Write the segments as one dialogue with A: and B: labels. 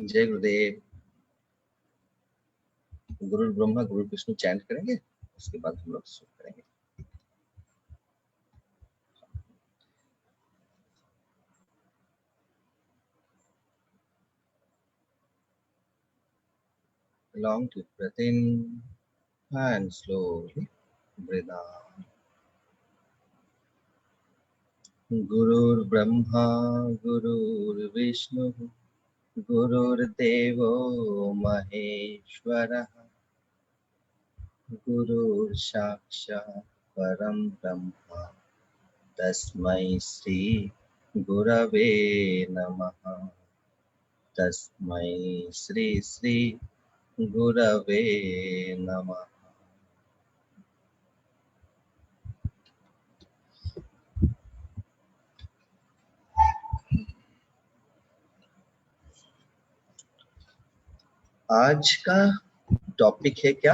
A: जय गुरुदेव। गुरु ब्रह्मा गुरु विष्णु चैंट करेंगे, उसके बाद हम लोग शुरू करेंगे। Long deep breath in and slowly breathe out. Gurur Brahma Gurur Vishnu Gurur Devo Maheshwara Gurur Sakshat Param Brahma Tasmai Shri Gurave Namaha Tasmai Shri Gurave Namaha। आज का टॉपिक है क्या?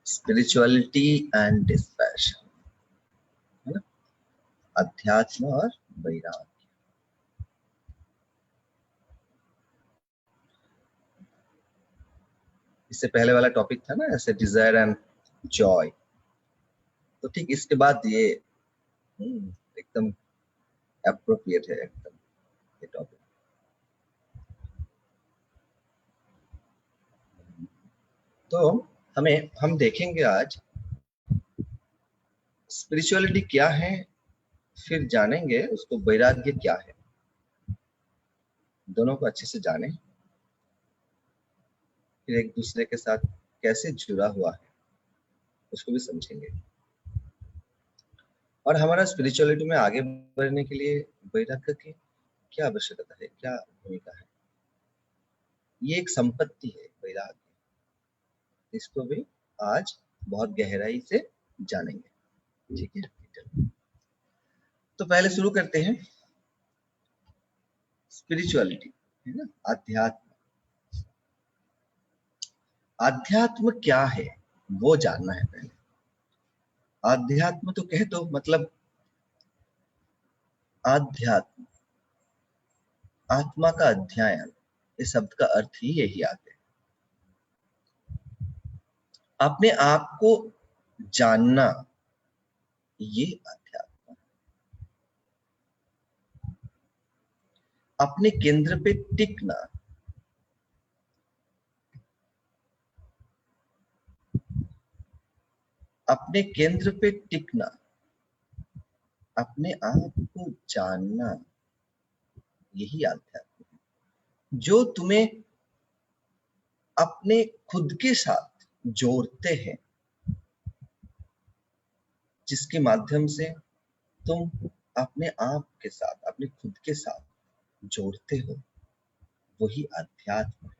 A: स्पिरिचुअलिटी एंड डिस्पैशन, है ना? अध्यात्म और वैराग्य। इससे पहले वाला टॉपिक था ना, ऐसे डिजायर एंड जॉय, तो ठीक इसके बाद ये एकदम एप्रोप्रिएट है एकदम ये टॉपिक। तो हम देखेंगे आज स्पिरिचुअलिटी क्या है, फिर जानेंगे उसको वैराग्य क्या है। दोनों को अच्छे से जाने, फिर एक दूसरे के साथ कैसे जुड़ा हुआ है उसको भी समझेंगे। और हमारा स्पिरिचुअलिटी में आगे बढ़ने के लिए वैराग्य की क्या आवश्यकता है, क्या भूमिका है। ये एक संपत्ति है वैराग्य, इसको भी आज बहुत गहराई से जानेंगे। ठीक है, तो पहले शुरू करते हैं। स्पिरिचुअलिटी है ना, अध्यात्म। अध्यात्म क्या है वो जानना है पहले। अध्यात्म तो कह दो, मतलब अध्यात्म, आत्मा का अध्ययन, इस शब्द का अर्थ ही यही आता है। अपने आप को जानना, ये अध्यात्म। अपने केंद्र पे टिकना, अपने केंद्र पे टिकना, अपने आप को जानना, यही अध्यात्म है। जो तुम्हें अपने खुद के साथ जोड़ते हैं, जिसके माध्यम से तुम अपने आप के साथ, अपने खुद के साथ जोड़ते हो, वही अध्यात्म है।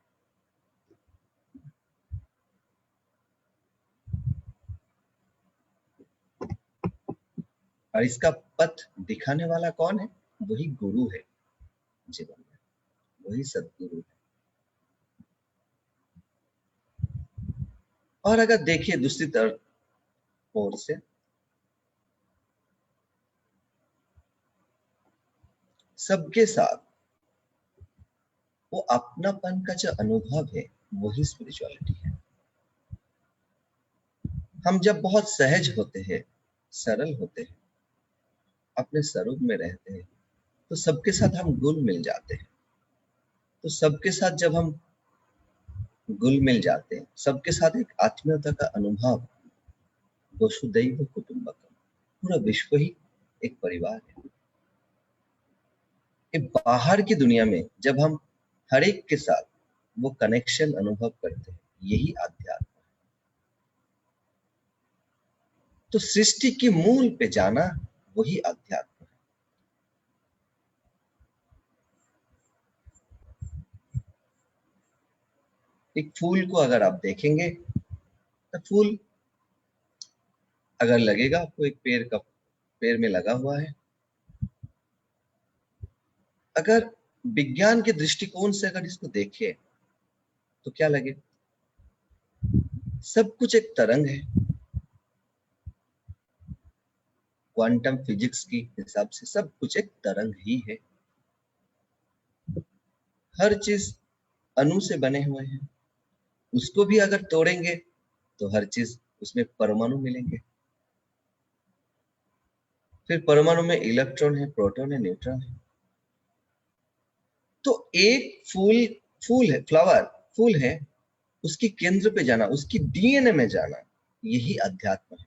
A: और इसका पथ दिखाने वाला कौन है? वही गुरु है जीवन में, वही सद्गुरु है। और अगर देखिए दूसरी तरफ ओर से, सबके साथ वो अपनापन का जो अनुभव है, वही स्पिरिचुअलिटी है। हम जब बहुत सहज होते हैं, सरल होते हैं, अपने स्वरूप में रहते हैं, तो सबके साथ हम घुल मिल जाते हैं। तो सबके साथ जब हम घुल मिल जाते हैं, सबके साथ एक आत्मीयता का अनुभव, वसुदैव कुटुंबकम, पूरा विश्व ही एक परिवार है। कि बाहर की दुनिया में जब हम हर एक के साथ वो कनेक्शन अनुभव करते हैं, यही अध्यात्म है। तो सृष्टि के मूल पे जाना, वही अध्यात्म है। एक फूल को अगर आप देखेंगे, तो फूल अगर लगेगा आपको एक पेड़ में लगा हुआ है, अगर विज्ञान के दृष्टिकोण से अगर इसको देखें तो क्या लगे? सब कुछ एक तरंग है। क्वांटम फिजिक्स की हिसाब से सब कुछ एक तरंग ही है। हर चीज अणु से बने हुए हैं, उसको भी अगर तोड़ेंगे तो हर चीज उसमें परमाणु मिलेंगे। फिर परमाणु में इलेक्ट्रॉन है, प्रोटॉन है, न्यूट्रॉन है। तो एक फूल, फूल है, फ्लावर, फूल है, उसके केंद्र पे जाना, उसकी डीएनए में जाना, यही अध्यात्म है।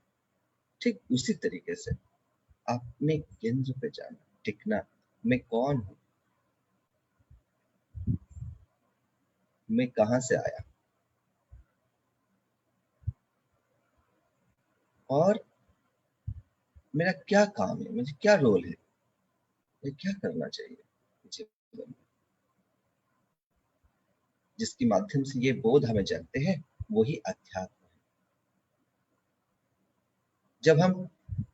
A: ठीक उसी तरीके से अपने केंद्र पे जाना, टिकना। मैं कौन हूं, मैं कहां से आया, और मेरा क्या काम है, मुझे क्या रोल है, मुझे क्या करना चाहिए जीवन में, जिसके माध्यम से ये बोध हमें जगते हैं, वही अध्यात्म है। जब हम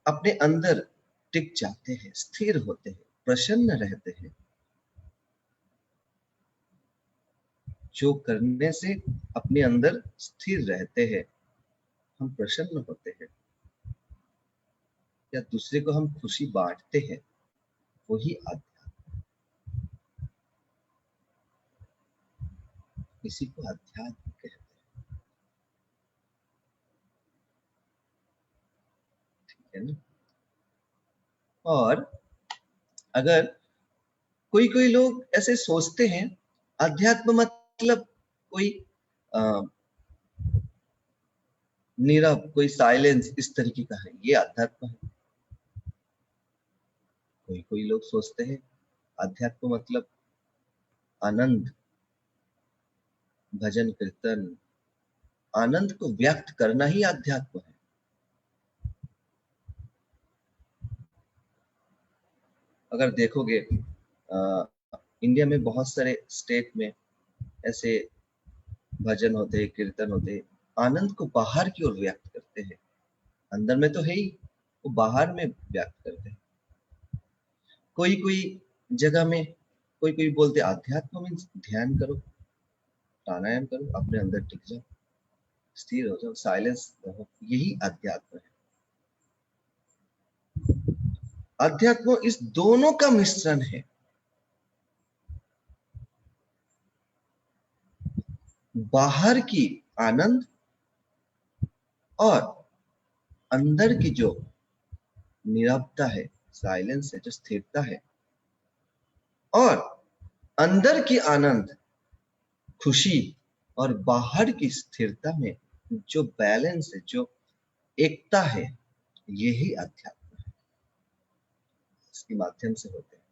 A: अपने अंदर टिक जाते हैं, स्थिर होते हैं, प्रसन्न रहते हैं, जो करने से अपने अंदर स्थिर रहते हैं, हम प्रसन्न होते हैं, या दूसरे को हम खुशी बांटते हैं, वही अध्यात्म, इसी को अध्यात्म कहते हैं। ठीक है ना? और अगर कोई कोई लोग ऐसे सोचते हैं अध्यात्म मतलब कोई नीरव, कोई साइलेंस, इस तरीके का है, ये अध्यात्म है। कोई कोई लोग सोचते हैं अध्यात्म मतलब आनंद, भजन कीर्तन, आनंद को व्यक्त करना ही अध्यात्म है। अगर देखोगे इंडिया में बहुत सारे स्टेट में ऐसे भजन होते हैं, कीर्तन होते हैं, आनंद को बाहर की ओर व्यक्त करते हैं। अंदर में तो है ही, वो बाहर में व्यक्त करते हैं। कोई कोई जगह में कोई कोई बोलते आध्यात्म मीन्स ध्यान करो, प्राणायाम करो, अपने अंदर टिक जाओ, स्थिर हो जाओ, साइलेंस रहो, यही अध्यात्म है। अध्यात्म इस दोनों का मिश्रण है। बाहर की आनंद और अंदर की जो नीरवता है, साइलेंस है, जो स्थिरता है, और अंदर की आनंद, खुशी, और बाहर की स्थिरता में जो बैलेंस है, जो एकता है, यही अध्यात्म है। इसके माध्यम से होते हैं,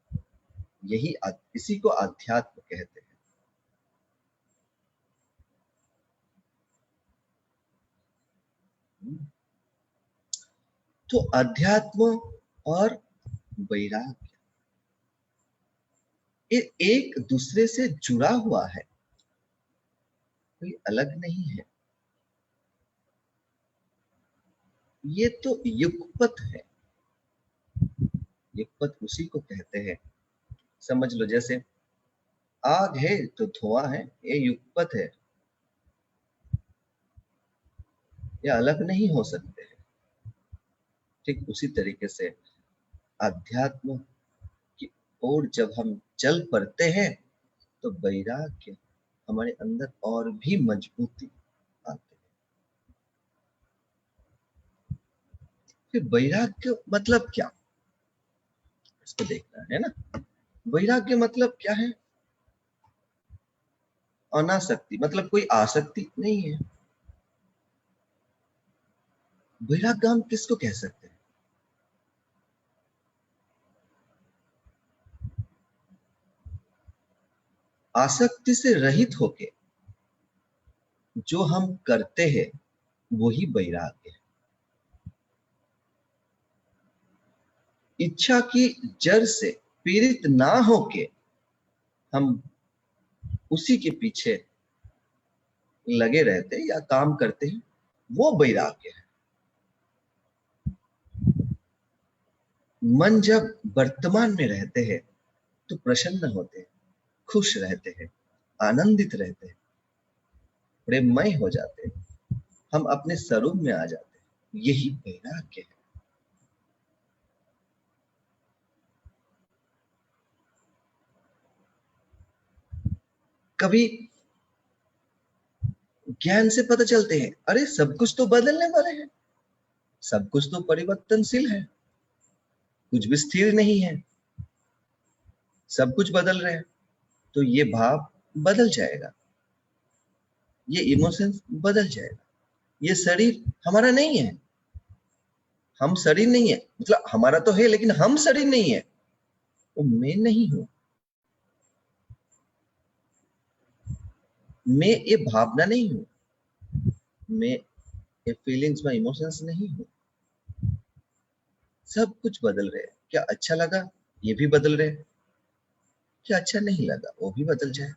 A: इसी को अध्यात्म कहते हैं। तो अध्यात्म और वैराग्य ये एक दूसरे से जुड़ा हुआ है, कोई अलग नहीं है। ये तो युगपथ है। युगपथ उसी को कहते हैं। समझ लो जैसे आग है तो धुआं है, ये युगपथ है, ये अलग नहीं हो सकते हैं। ठीक उसी तरीके से अध्यात्म की ओर जब हम चल पड़ते हैं तो वैराग्य हमारे अंदर और भी मजबूती आते हैं। फिर वैराग्य मतलब क्या, इसको देखना है ना। वैराग्य मतलब क्या है? अनासक्ति, मतलब कोई आसक्ति नहीं है। वैराग्य हम किसको कह सकते हैं? आसक्ति से रहित होके जो हम करते हैं वही वैराग्य है। इच्छा की जड़ से पीड़ित ना होके हम उसी के पीछे लगे रहते हैं या काम करते हैं, वो वैराग्य है। मन जब वर्तमान में रहते हैं तो प्रसन्न होते हैं, खुश रहते हैं, आनंदित रहते हैं, प्रेममय हो जाते हैं, हम अपने स्वरूप में आ जाते हैं, यही वैराग्य है। कभी ज्ञान से पता चलते हैं, अरे सब कुछ तो बदलने वाले हैं, सब कुछ तो परिवर्तनशील है, कुछ भी स्थिर नहीं है, सब कुछ बदल रहे हैं। तो ये भाव बदल जाएगा, ये इमोशंस बदल जाएगा। ये शरीर हमारा नहीं है, हम शरीर नहीं है, मतलब हमारा तो है लेकिन हम शरीर नहीं है, वो मैं नहीं हूं। मैं ये भावना नहीं हूं, मैं ये फीलिंग्स में इमोशंस नहीं हूं। सब कुछ बदल रहे हैं। क्या अच्छा लगा ये भी बदल रहे हैं, क्या अच्छा नहीं लगा वो भी बदल जाए।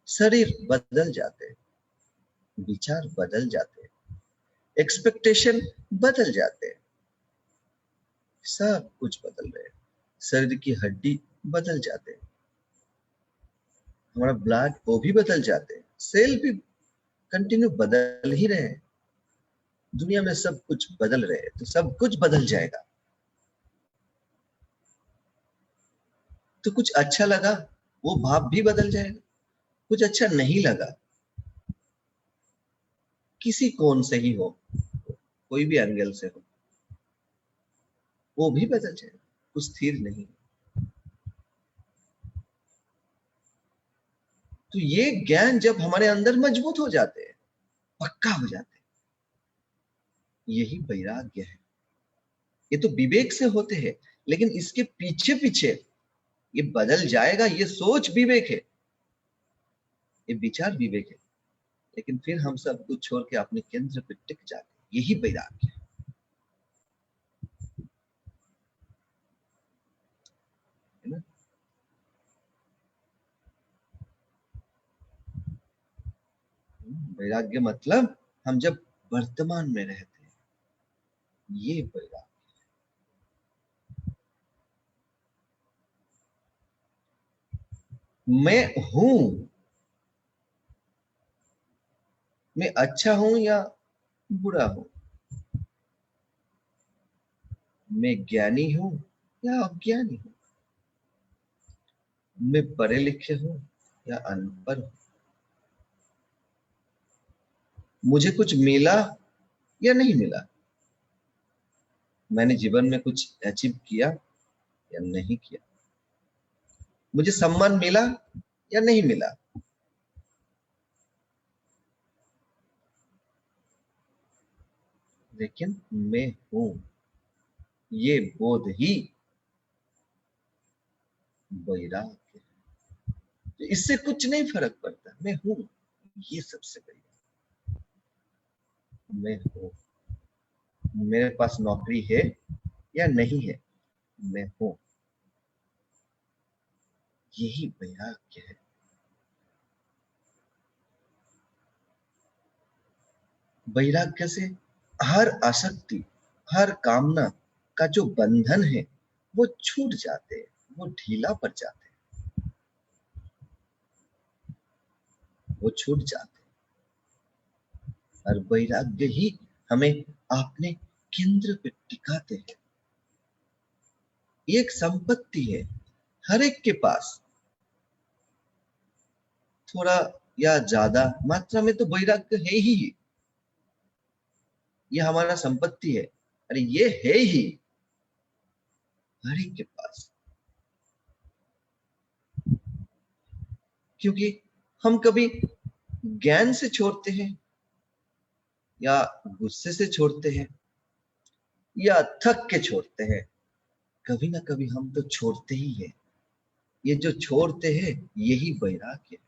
A: शरीर बदल जाते हैं, विचार बदल जाते हैं, एक्सपेक्टेशन बदल जाते हैं, सब कुछ बदल रहे हैं। शरीर की हड्डी बदल जाते हैं, हमारा ब्लड वो भी बदल जाते हैं, सेल भी कंटिन्यू बदल ही रहे हैं। दुनिया में सब कुछ बदल रहे हैं, तो सब कुछ बदल जाएगा। तो कुछ अच्छा लगा वो भाव भी बदल जाएगा, कुछ अच्छा नहीं लगा किसी कोण से ही हो, कोई भी एंगल से हो, वो भी बदल जाएगा, कुछ स्थिर नहीं। तो ये ज्ञान जब हमारे अंदर मजबूत हो जाते हैं, पक्का हो जाते हैं, यही वैराग्य है। ये तो विवेक से होते हैं, लेकिन इसके पीछे पीछे ये बदल जाएगा, ये सोच विवेक है, ये विचार विवेक है, लेकिन फिर हम सब कुछ छोड़ के अपने केंद्र पे टिक जाते हैं, यही वैराग्य है ना। वैराग्य मतलब हम जब वर्तमान में रहते हैं, ये वैराग्य। मैं हूं, मैं अच्छा हूं या बुरा हूं, मैं ज्ञानी हूं या अज्ञानी हूं, मैं पढ़े लिखे हूं या अनपढ़ हूं, मुझे कुछ मिला या नहीं मिला, मैंने जीवन में कुछ अचीव किया या नहीं किया, मुझे सम्मान मिला या नहीं मिला। लेकिन मैं हूं, ये बोध ही वैराग्य। तो इससे कुछ नहीं फर्क पड़ता, मैं हूं, ये सबसे बड़ी बात। मैं हूं, मेरे पास नौकरी है या नहीं है, मैं हूं, यही वैराग्य है। वैराग्य से हर आसक्ति, हर कामना का जो बंधन है वो छूट जाते हैं, वो ढीला पड़ जाते हैं, वो छूट जाते हैं। और वैराग्य ही हमें अपने केंद्र पे टिकाते हैं। ये एक संपत्ति है, हर एक के पास थोड़ा या ज्यादा मात्रा में तो वैराग्य है ही। ये हमारा संपत्ति है, अरे ये है ही हर एक के पास। क्योंकि हम कभी ज्ञान से छोड़ते हैं या गुस्से से छोड़ते हैं या थक के छोड़ते हैं, कभी ना कभी हम तो छोड़ते ही हैं। ये जो छोड़ते हैं यही वैराग्य है।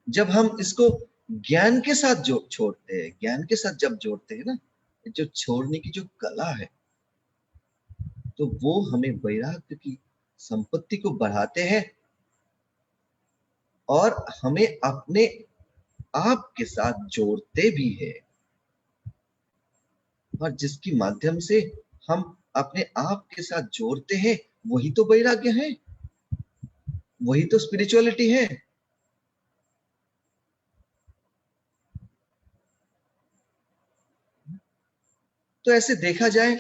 A: जब हम इसको ज्ञान के साथ जो छोड़ते हैं, ज्ञान के साथ जब जोड़ते हैं ना, जो छोड़ने की जो कला है, तो वो हमें वैराग्य की संपत्ति को बढ़ाते हैं और हमें अपने आप के साथ जोड़ते भी है। और जिसकी माध्यम से हम अपने आप के साथ जोड़ते हैं, वही तो वैराग्य है, वही तो स्पिरिचुअलिटी है। तो ऐसे देखा जाए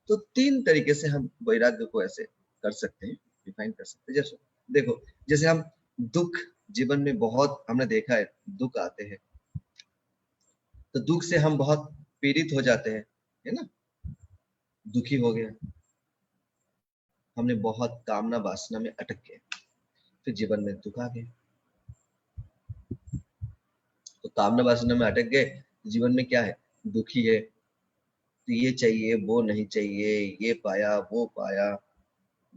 A: तो तीन तरीके से हम वैराग्य को ऐसे कर सकते हैं, डिफाइन कर सकते हैं। जैसे देखो जैसे हम दुख, जीवन में बहुत हमने देखा है दुख आते हैं, तो दुख से हम बहुत पीड़ित हो जाते हैं, है ना। दुखी हो गया, हमने बहुत कामना वासना में अटक गए, फिर जीवन में दुख आ गए, तो कामना वासना में अटक गए, जीवन में क्या है, दुखी है, तो ये चाहिए वो नहीं चाहिए, ये पाया वो पाया,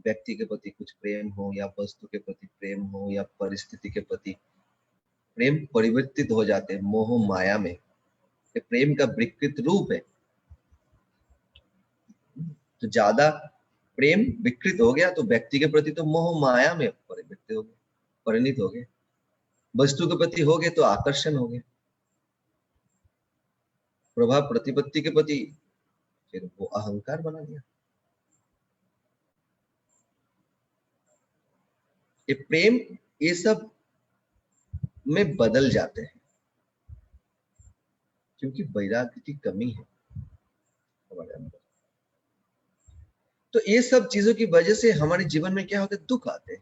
A: व्यक्ति के प्रति कुछ प्रेम हो या वस्तु के प्रति प्रेम हो या परिस्थिति के प्रति प्रेम परिवर्तित हो जाते हैं मोह माया में। ये प्रेम का विकृत रूप है। तो ज्यादा प्रेम विकृत हो गया तो व्यक्ति के प्रति तो मोह माया में परिवर्तित हो गए, परिणित हो गए। वस्तु के प्रति हो गए तो आकर्षण हो गए, प्रभाव प्रतिपत्ति के प्रति फिर वो अहंकार बना दिया। ये प्रेम ये सब में बदल जाते हैं क्योंकि वैराग्य की कमी है हमारे अंदर। तो ये सब चीजों की वजह से हमारे जीवन में क्या होता है, दुख आते हैं।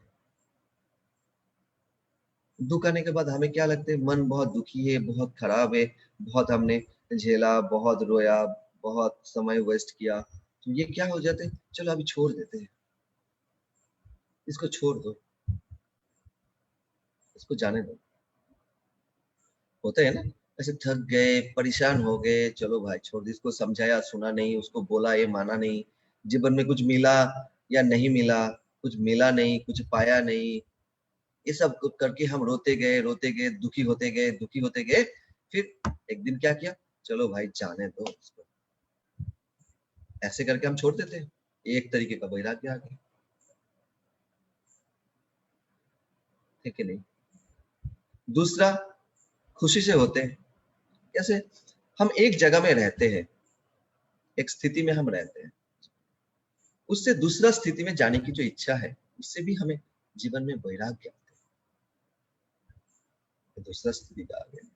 A: दुख आने के बाद हमें क्या लगता है, मन बहुत दुखी है, बहुत खराब है, बहुत हमने झेला, बहुत रोया, बहुत समय वेस्ट किया, तो ये क्या हो जाते हैं, चलो अभी छोड़ देते हैं, इसको छोड़ दो, इसको जाने दो। होता है ना, ऐसे थक गए, परेशान हो गए, चलो भाई छोड़ दो, इसको समझाया सुना नहीं, उसको बोला ये माना नहीं, जीवन में कुछ मिला या नहीं मिला, कुछ मिला नहीं, कुछ पाया नहीं, ये सब करके हम रोते गए, दुखी होते गए, फिर एक दिन क्या किया, चलो भाई जाने दो इसको, ऐसे करके हम छोड़ देते हैं। एक तरीके का वैराग्य आ गया, ठीक है नहीं। दूसरा, खुशी से होते हैं। कैसे, हम एक जगह में रहते हैं, एक स्थिति में हम रहते हैं, उससे दूसरा स्थिति में जाने की जो इच्छा है, उससे भी हमें जीवन में वैराग्य आता है, दूसरा स्थिति का आ गया।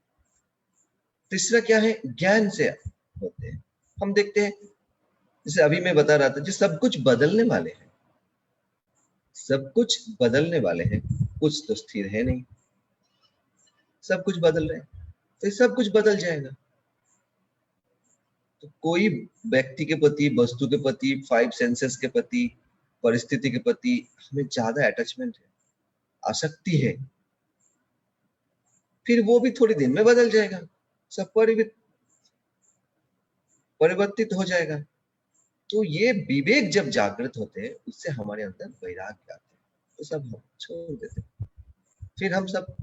A: तीसरा क्या है, ज्ञान से होते हैं। हम देखते हैं, जैसे अभी मैं बता रहा था, जो सब कुछ बदलने वाले हैं, सब कुछ बदलने वाले हैं, कुछ तो स्थिर है नहीं, सब कुछ बदल रहे हैं, तो सब कुछ बदल जाएगा। तो कोई व्यक्ति के प्रति, वस्तु के प्रति, फाइव सेंसेस के प्रति, परिस्थिति के प्रति हमें ज्यादा अटैचमेंट है, आसक्ति है, फिर वो भी थोड़ी दिन में बदल जाएगा, सब परिवर्तित हो जाएगा। तो ये विवेक जब जागृत होते हैं, उससे हमारे अंदर वैराग्य आते हैं, तो सब हम छोड़ देते हैं, फिर हम सब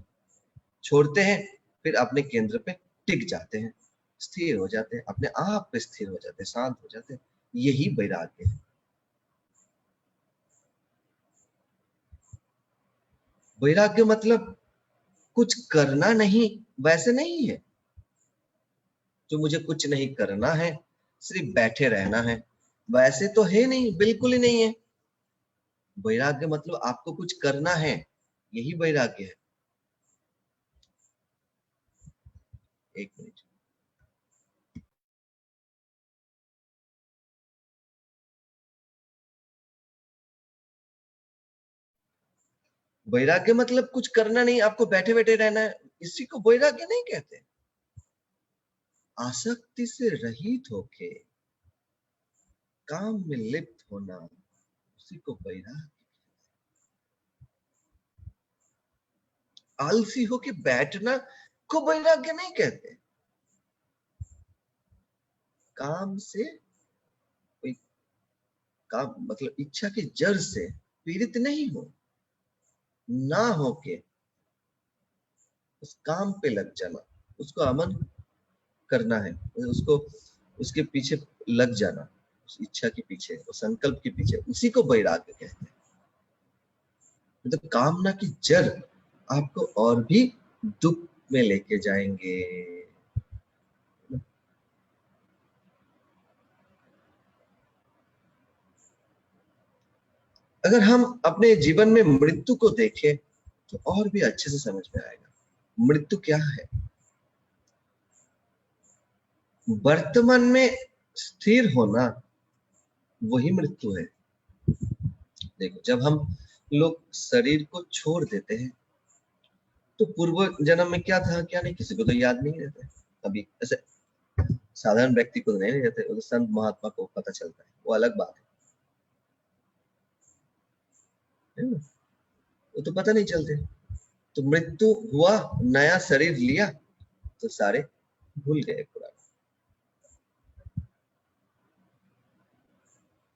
A: छोड़ते हैं, फिर अपने केंद्र पे टिक जाते हैं, स्थिर हो जाते हैं, अपने आप पे स्थिर हो जाते हैं, शांत हो जाते हैं। यही वैराग्य है। वैराग्य मतलब कुछ करना नहीं, वैसे नहीं है, जो मुझे कुछ नहीं करना है, सिर्फ बैठे रहना है, वैसे तो है नहीं, बिल्कुल ही नहीं है। वैराग्य मतलब आपको कुछ करना है, यही वैराग्य है। एक मिनट, वैराग्य मतलब कुछ करना नहीं, आपको बैठे बैठे रहना है, इसी को वैराग्य नहीं कहते। आसक्ति से रहित होके काम में लिप्त होना, उसी को वैराग्य। आलसी होके बैठना को वैराग्य नहीं कहते। काम से कोई, काम मतलब इच्छा की जड़ से पीड़ित नहीं हो, ना होके उस काम पे लग जाना, उसको अमन करना है, उसको उसके पीछे लग जाना, उस इच्छा के पीछे, उस संकल्प के पीछे, उसी को वैराग्य कहते हैं। मतलब कामना की जड़ आपको और भी दुख में लेके जाएंगे। अगर हम अपने जीवन में मृत्यु को देखें तो और भी अच्छे से समझ में आएगा मृत्यु क्या है। वर्तमान में स्थिर होना वही मृत्यु है। देखो, जब हम लोग शरीर को छोड़ देते हैं, तो पूर्व जन्म में क्या था क्या नहीं किसी को तो याद नहीं रहता है। अभी ऐसे साधारण व्यक्ति को नहीं रहते, वो तो संत महात्मा को पता चलता है, वो अलग बात है ना? वो तो पता नहीं चलते। तो मृत्यु हुआ, नया शरीर लिया, तो सारे भूल गए पुराना,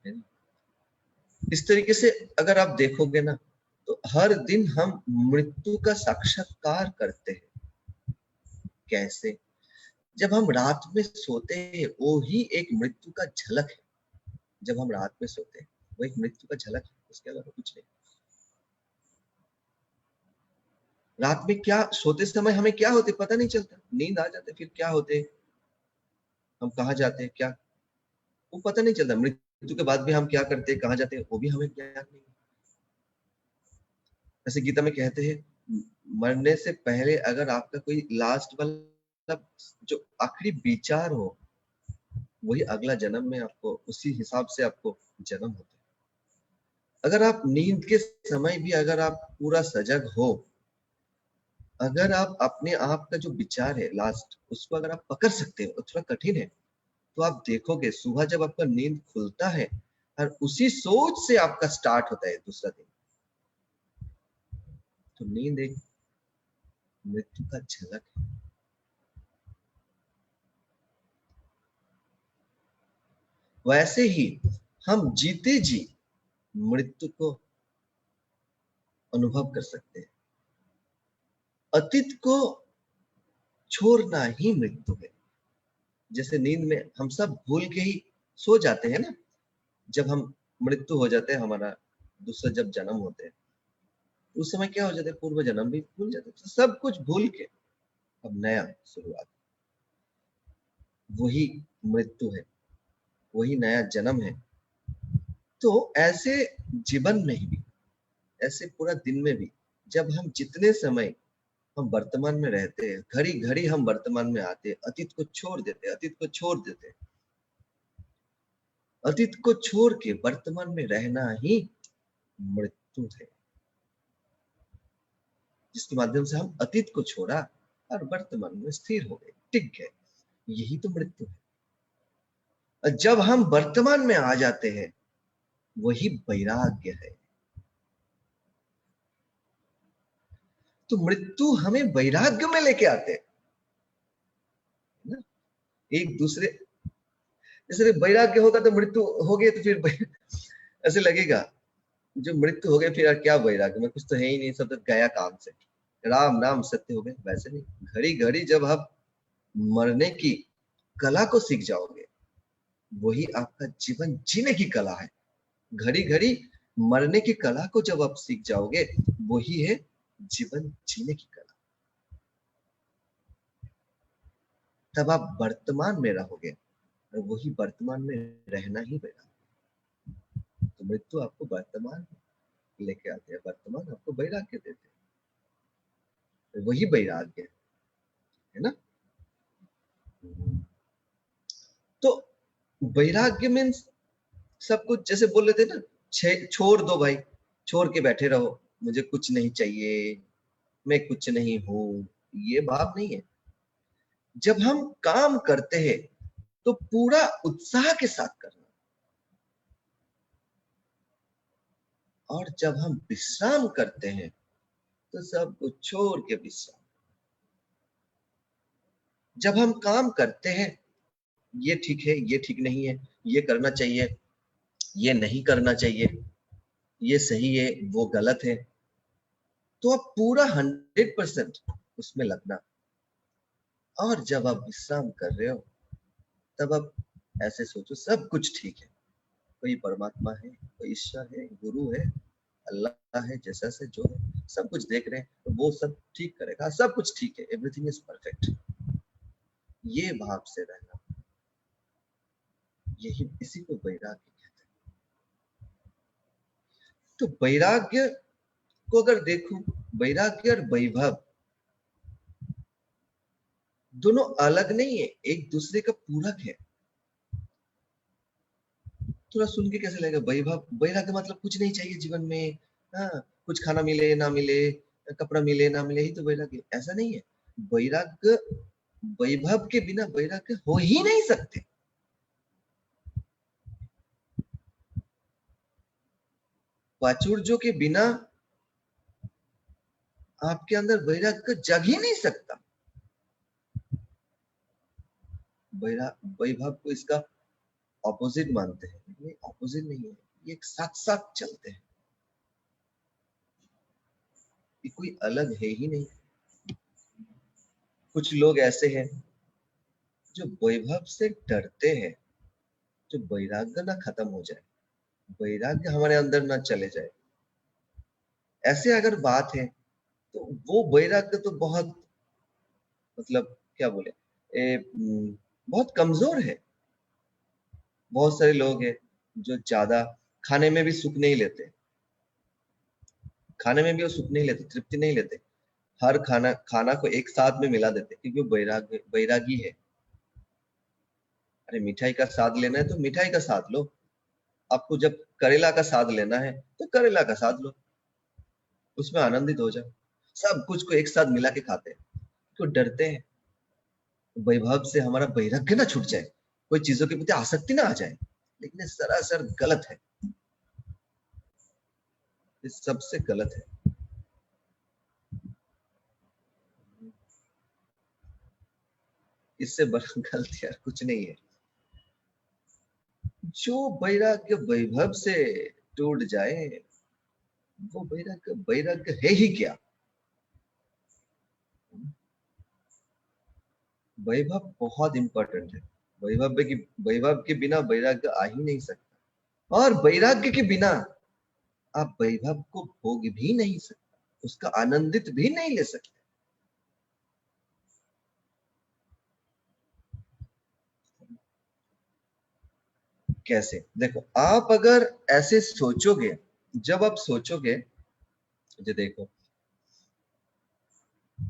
A: है ना? इस तरीके से अगर आप देखोगे ना, तो हर दिन हम मृत्यु का साक्षात्कार करते हैं। कैसे? जब हम रात में सोते हैं, वो ही एक मृत्यु का झलक है। जब हम रात में सोते हैं, वो एक मृत्यु का झलक है, उसके अलावा कुछ नहीं। रात में क्या सोते समय हमें क्या होते पता नहीं चलता, नींद आ जाते, फिर क्या होते, हम कहाँ जाते हैं, क्या वो पता नहीं चलता। मृत्यु के बाद भी हम क्या करते हैं, कहाँ जाते हैं, वो भी हमें ज्ञान नहीं। जैसे गीता में कहते हैं, मरने से पहले अगर आपका कोई लास्ट वाला जो आखिरी विचार हो, वही अगला जन्म में आपको उसी हिसाब से आपको जन्म होता है। अगर आप नींद के समय भी अगर आप पूरा सजग हो, अगर आप अपने आप का जो विचार है लास्ट, उसको अगर आप पकड़ सकते हो, थोड़ा कठिन है, तो आप देखोगे सुबह जब आपका नींद खुलता है और उसी सोच से आपका स्टार्ट होता है दूसरा दिन। तो नींद एक मृत्यु का झलक है। वैसे ही हम जीते जी मृत्यु को अनुभव कर सकते हैं। अतीत को छोड़ना ही मृत्यु है। जैसे नींद में हम सब भूल के ही सो जाते हैं ना, जब हम मृत्यु हो जाते हैं, हमारा दूसरा जब जन्म होते हैं, उस समय क्या हो जाता है, पूर्व जन्म भी भूल जाते हैं, तो सब कुछ भूल के अब नया शुरुआत। वही मृत्यु है, वही नया जन्म है। तो ऐसे जीवन में भी, ऐसे पूरा दिन में भी, जब हम जितने समय हम वर्तमान में रहते हैं, घड़ी घड़ी हम वर्तमान में आते हैं, अतीत को छोड़ देते, अतीत को छोड़ देते, अतीत को छोड़ के वर्तमान में रहना ही मृत्यु है। जिसके माध्यम से हम अतीत को छोड़ा और वर्तमान में स्थिर हो गए, टिक गए, यही तो मृत्यु है। और जब हम वर्तमान में आ जाते हैं, वही वैराग्य है। तो मृत्यु हमें वैराग्य में लेके आते हैं ना। एक दूसरे, जैसे वैराग्य होगा तो मृत्यु हो गई, तो फिर ऐसे लगेगा जो मृत्यु हो गई फिर क्या वैराग्य में, कुछ तो है ही नहीं, सब तो गया काम से, राम नाम सत्य हो गए। वैसे नहीं, घड़ी घड़ी जब आप मरने की कला को सीख जाओगे, वही आपका जीवन जीने की कला है। घड़ी घड़ी मरने की कला को जब आप सीख जाओगे, वही है जीवन जीने की कला। तब आप वर्तमान में रहोगे, और वही वर्तमान में रहना ही वैराग्य। तो मृत्यु आपको वर्तमान लेके आते हैं, वर्तमान आपको वैराग्य देते हैं, वही वैराग्य है ना। तो वैराग्य मीन्स सब कुछ, जैसे बोल रहे थे ना, छोड़ दो भाई, छोड़ के बैठे रहो, मुझे कुछ नहीं चाहिए, मैं कुछ नहीं हूं, ये भाव नहीं है। जब हम काम करते हैं, तो पूरा उत्साह के साथ करना, और जब हम विश्राम करते हैं, तो सब कुछ छोड़ के विश्राम। जब हम काम करते हैं, ये ठीक है, ये ठीक नहीं है, ये करना चाहिए, ये नहीं करना चाहिए, ये सही है, वो गलत है, तो आप पूरा 100% उसमें लगना। और जब आप विश्राम कर रहे हो, तब आप ऐसे सोचो सब कुछ ठीक है, कोई परमात्मा है, कोई ईश्वर है, गुरु है, अल्लाह है, जैसा से जो है, सब कुछ देख रहे हैं, तो वो सब ठीक करेगा, सब कुछ ठीक है, एवरीथिंग इज परफेक्ट। ये भाव से रहना, यही, इसी को वैराग्य कहते हैं। तो वैराग्य को अगर देखो, वैराग्य और वैभव दोनों अलग नहीं है, एक दूसरे का पूरक है। थोड़ा सुन के कैसे लगेगा, वैभव, वैराग्य मतलब कुछ नहीं चाहिए जीवन में, हाँ, कुछ खाना मिले ना मिले, कपड़ा मिले ना मिले ही तो वैराग्य, ऐसा नहीं है। वैराग्य, वैभव के बिना वैराग्य हो ही नहीं सकते। प्राचुर्यों के बिना आपके अंदर वैराग्य जग ही नहीं सकता। वैभव को इसका ऑपोजिट मानते हैं, ये ऑपोजिट नहीं है, ये एक साथ साथ चलते हैं, ये कोई अलग है ही नहीं। कुछ लोग ऐसे हैं जो वैभव से डरते हैं, जो वैराग्य ना खत्म हो जाए, वैराग्य हमारे अंदर ना चले जाए, ऐसे अगर बात है तो वो वैराग्य तो बहुत, मतलब क्या बोले, बहुत कमजोर है। बहुत सारे लोग हैं जो ज्यादा खाने में भी सुख नहीं लेते, खाने में भी वो सुख नहीं लेते, तृप्ति नहीं लेते, हर खाना खाना को एक साथ में मिला देते क्योंकि वो वैरागी है। अरे मिठाई का स्वाद लेना है तो मिठाई का स्वाद लो, आपको जब करेला का स्वाद लेना है तो करेला का स्वाद लो, उसमें आनंदित हो जाओ। सब कुछ को एक साथ मिला के खाते हैं, तो डरते हैं वैभव से हमारा वैराग्य ना छूट जाए, कोई चीजों के प्रति आसक्ति ना आ जाए, लेकिन ये सरासर गलत है, ये सबसे गलत है। इससे बड़ा गलत यार कुछ नहीं है। जो वैराग्य वैभव से टूट जाए, वो वैराग्य वैराग्य है ही क्या। वैभव बहुत इंपॉर्टेंट है, वैभव के बिना वैराग्य आ ही नहीं सकता, और वैराग्य के बिना आप वैभव को भोग भी नहीं सकते, उसका आनंदित भी नहीं ले सकते। कैसे, देखो आप अगर ऐसे सोचोगे, जब आप सोचोगे, जो देखो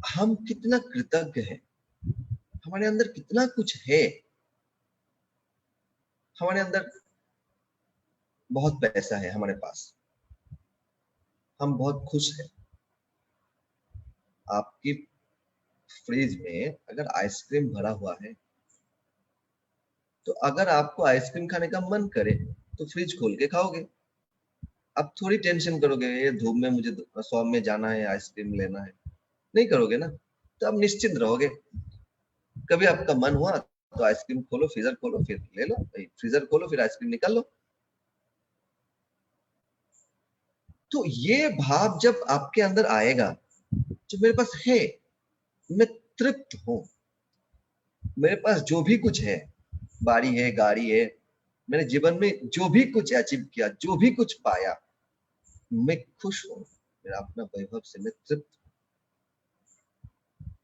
A: हम कितना कृतज्ञ हैं, हमारे अंदर कितना कुछ है, हमारे अंदर बहुत पैसा है हमारे पास, हम बहुत खुश हैं। आपकी फ्रिज में अगर आइसक्रीम भरा हुआ है, तो अगर आपको आइसक्रीम खाने का मन करे तो फ्रिज खोल के खाओगे, आप थोड़ी टेंशन करोगे ये धूप में मुझे शॉप में जाना है आइसक्रीम लेना है, नहीं करोगे ना, तो आप निश्चिंत रहोगे। कभी आपका मन हुआ तो आइसक्रीम खोलो, फ्रीजर खोलो, फिर ले लो, फ्रीजर खोलो फिर आइसक्रीम निकाल लो। तो ये भाव जब आपके अंदर आएगा, जो मेरे पास है, मैं तृप्त हूं, मेरे पास जो भी कुछ है, बाड़ी है, गाड़ी है, मैंने जीवन में जो भी कुछ अचीव किया, जो भी कुछ पाया, मैं खुश हूं, मेरा अपना वैभव से मैं तृप्त।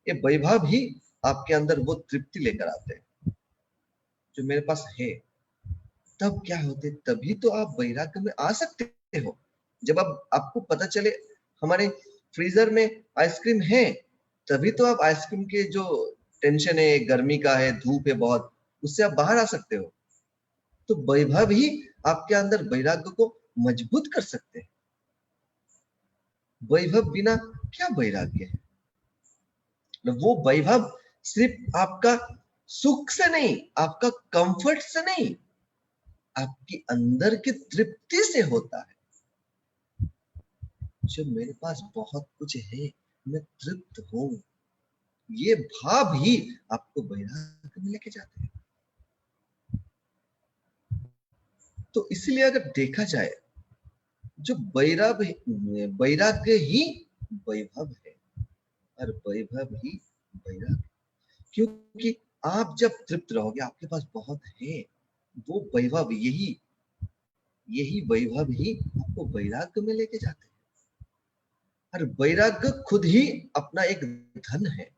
A: ये वैभव ही आपके अंदर वो तृप्ति लेकर आते हैं जो मेरे पास है। तब क्या होते, तभी तो आप वैराग्य में आ सकते हो। जब आप आपको पता चले हमारे फ्रीजर में आइसक्रीम है, तभी तो आप आइसक्रीम के जो टेंशन है, गर्मी का है, धूप है बहुत, उससे आप बाहर आ सकते हो। तो वैभव ही आपके अंदर वैराग्य को मजबूत कर सकते हैं। वैभव बिना क्या वैराग्य है। वो वैभव सिर्फ आपका सुख से नहीं, आपका कंफर्ट से नहीं, आपकी अंदर की तृप्ति से होता है। जब मेरे पास बहुत कुछ है, मैं तृप्त हूं, ये भाव ही आपको वैराग्य में लेके जाते हैं। तो इसलिए अगर देखा जाए, जो वैराग्य ही वैभव है, और वैभव ही वैराग्य, क्योंकि आप जब तृप्त रहोगे, आपके पास बहुत है, वो वैभव, यही यही वैभव ही आपको वैराग्य में लेके जाते हैं। और वैराग्य खुद ही अपना एक धन है,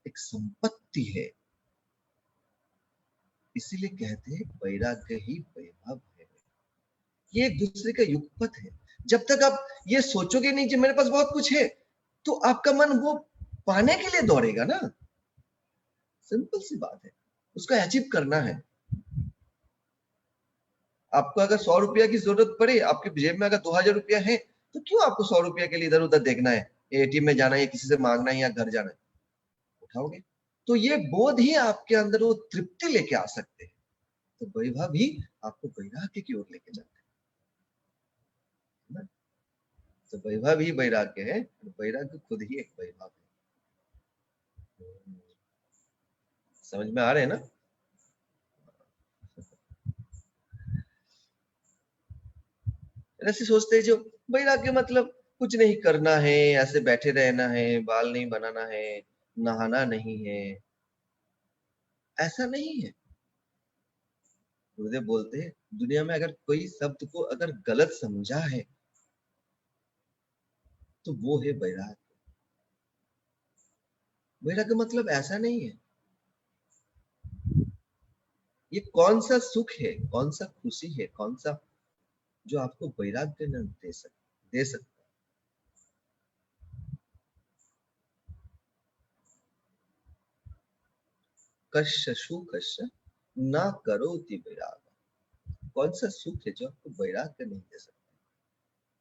A: एक संपत्ति है। इसीलिए कहते हैं वैराग्य ही वैभव है। ये एक दूसरे का युगपत है। जब तक आप ये सोचोगे नहीं कि मेरे पास बहुत कुछ है, तो आपका मन वो पाने के लिए दौड़ेगा ना। सिंपल सी बात है, उसको अचीव करना है। आपको अगर 100 रुपया की जरूरत पड़े, आपके जेब में अगर 2000 रुपया है, तो क्यों आपको 100 रुपया के लिए इधर उधर देखना है, एटीएम में जाना है, किसी से मांगना है या घर जाना है, उठाओगे। तो ये बोध ही आपके अंदर वो तृप्ति लेके आ सकते हैं। तो वैभव भी आपको वैराग्य की ओर लेके जाते हैं ना। तो वैभव ही वैराग्य है, वैराग्य खुद ही एक वैभव है। समझ में आ रहे हैं ना। ऐसे सोचते हैं जो वैराग्य मतलब कुछ नहीं करना है, ऐसे बैठे रहना है, बाल नहीं बनाना है, नहाना नहीं है। ऐसा नहीं है। गुरुदेव बोलते हैं दुनिया में अगर कोई शब्द को अगर गलत समझा है तो वो है वैराग्य। वैराग्य मतलब ऐसा नहीं है। ये कौन सा सुख है, कौन सा खुशी है, कौन सा जो आपको वैराग्य न दे सकता। कश्य सुकश्य ना करोति वैराग। कौन सा सुख है जो आपको वैराग्य नहीं दे सकता।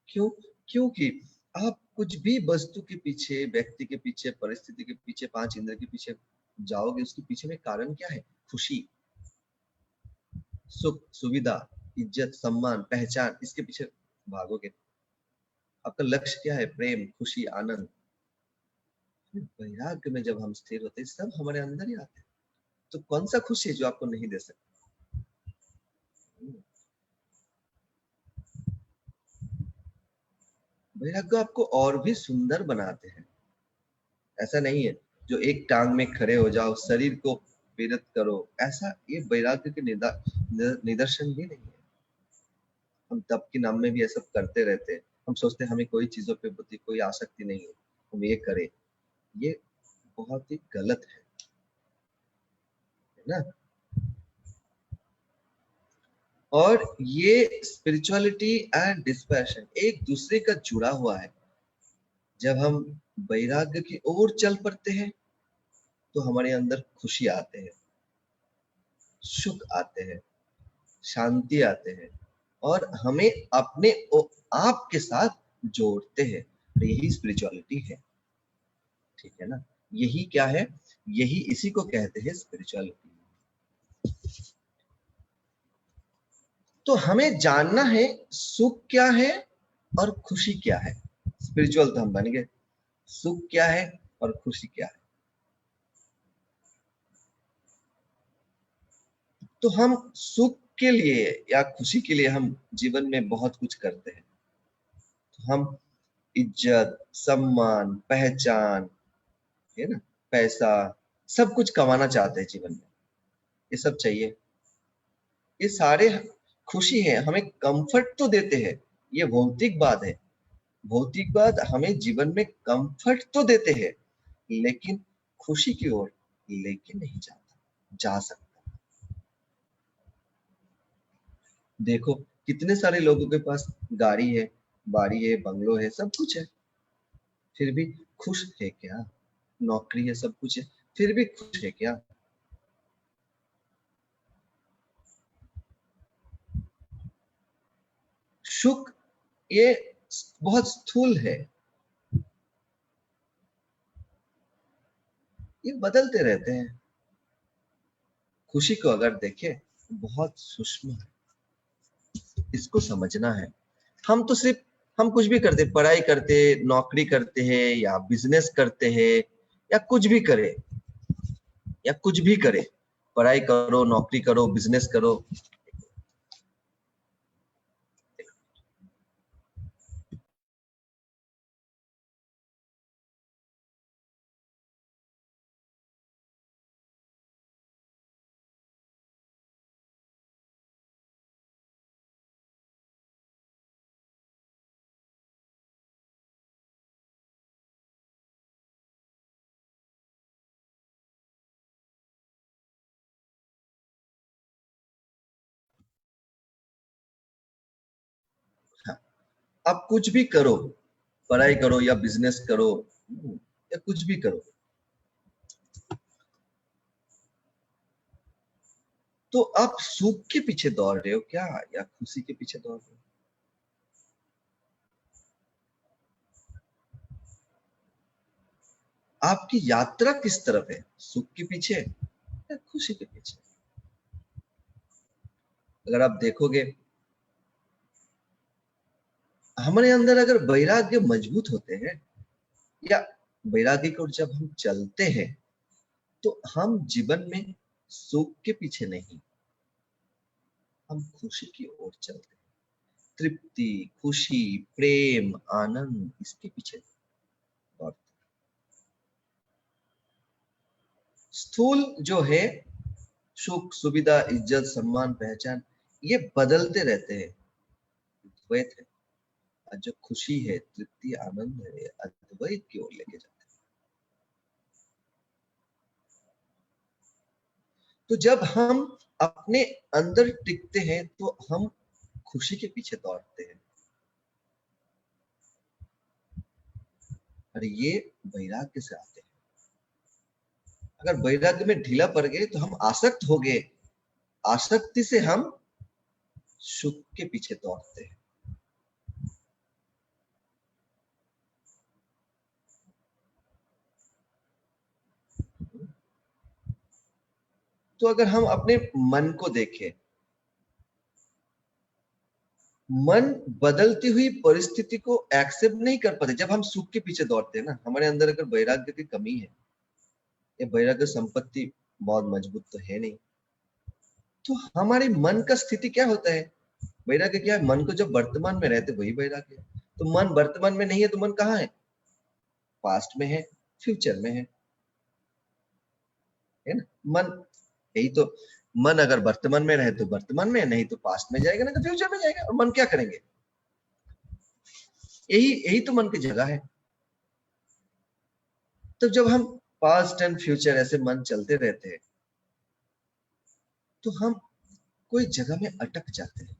A: क्यों? क्योंकि आप कुछ भी वस्तु के पीछे, व्यक्ति के पीछे, परिस्थिति के पीछे, पांच इंद्र के पीछे जाओगे, उसके पीछे में कारण क्या है? खुशी, सुख, सुविधा, इज्जत, सम्मान, पहचान, इसके पीछे भागोगे। आपका लक्ष्य क्या है? प्रेम, खुशी, आनंद। वैराग्य में जब हम स्थिर होते हैं, सब हमारे अंदर ही आते हैं। तो कौन सा खुशी है जो आपको नहीं दे सकता? वैराग्य आपको और भी सुंदर बनाते हैं। ऐसा नहीं है जो एक टांग में खड़े हो जाओ, शरीर को पीड़ित करो, ऐसा ये वैराग्य के निदर्शन भी नहीं है। हम तप के नाम में भी ये सब करते रहते हैं। हम सोचते हैं हमें कोई चीजों पे प्रति कोई आसक्ति नहीं है, हम ये करें। ये बहुत ही गलत है ना। और ये स्पिरिचुअलिटी एंड डिस्पैशन एक दूसरे का जुड़ा हुआ है। जब हम वैराग्य की ओर चल पड़ते हैं तो हमारे अंदर खुशी आते हैं, सुख आते हैं, शांति आते हैं, और हमें अपने आप के साथ जोड़ते हैं। यही स्पिरिचुअलिटी है, ठीक है ना। यही क्या है? यही इसी को कहते हैं स्पिरिचुअलिटी। तो हमें जानना है सुख क्या है और खुशी क्या है। स्पिरिचुअल तो हम बन गए, सुख क्या है और खुशी क्या है। तो हम सुख के लिए या खुशी के लिए हम जीवन में बहुत कुछ करते हैं। तो हम इज्जत, सम्मान, पहचान, है ना, पैसा, सब कुछ कमाना चाहते हैं जीवन में। ये सब चाहिए। ये सारे खुशी है, हमें कंफर्ट तो देते हैं। ये भौतिक बात है। भौतिक बात हमें जीवन में कंफर्ट तो देते हैं, लेकिन खुशी की ओर लेके नहीं जाता, जा सकता। देखो कितने सारे लोगों के पास गाड़ी है, बाड़ी है, बंगलो है, सब कुछ है, फिर भी खुश है क्या? नौकरी है, सब कुछ है, फिर भी खुश है क्या? सुख ये बहुत स्थूल है, ये बदलते रहते हैं। खुशी को अगर देखें बहुत सूक्ष्म है, इसको समझना है। हम तो सिर्फ हम कुछ भी करते, पढ़ाई करते, नौकरी करते हैं या बिजनेस करते हैं या कुछ भी करे, या कुछ भी करे, पढ़ाई करो, नौकरी करो, बिजनेस करो, हाँ, आप कुछ भी करो, पढ़ाई करो या बिजनेस करो, या कुछ भी करो, तो आप सुख के पीछे दौड़ रहे हो क्या, या खुशी के पीछे दौड़ रहे हो? आपकी यात्रा किस तरफ है, सुख के पीछे या खुशी के पीछे? अगर आप देखोगे, हमारे अंदर अगर वैराग्य मजबूत होते हैं, या वैराग्य को जब हम चलते हैं, तो हम जीवन में सुख के पीछे नहीं, हम खुशी की ओर चलते हैं। तृप्ति, खुशी, प्रेम, आनंद, इसके पीछे दौड़ते हैं। स्थूल जो है, सुख, सुविधा, इज्जत, सम्मान, पहचान, ये बदलते रहते हैं, द्वैत है। और जो खुशी है, तृप्ति, आनंद है, अद्वैत की ओर लेके जाते हैं। तो जब हम अपने अंदर टिकते हैं, तो हम खुशी के पीछे दौड़ते हैं, और ये वैराग्य से आते हैं। अगर वैराग्य में ढीला पड़ गए तो हम आसक्त हो गए, आसक्ति से हम सुख के पीछे दौड़ते हैं। तो अगर हम अपने मन को देखें, मन बदलती हुई परिस्थिति को एक्सेप्ट नहीं कर पाते। जब हम सुख के पीछे दौड़ते हैं ना, हमारे अंदर अगर वैराग्य की कमी है, या वैराग्य संपत्ति बहुत मजबूत तो है नहीं, तो हमारे मन का स्थिति क्या होता है? वैराग्य क्या है? मन को जब वर्तमान में रहते वही वैराग्य है। तो मन वर्तमान में नहीं है, तो मन कहाँ है? पास्ट में है, फ्यूचर में है ना? मन, यही तो। मन अगर वर्तमान में रहे तो वर्तमान में, नहीं तो पास्ट में जाएगा, नहीं तो फ्यूचर में जाएगा। और मन क्या करेंगे? यही यही तो मन की जगह है। तो जब हम पास्ट एंड फ्यूचर ऐसे मन चलते रहते हैं, तो हम कोई जगह में अटक जाते हैं,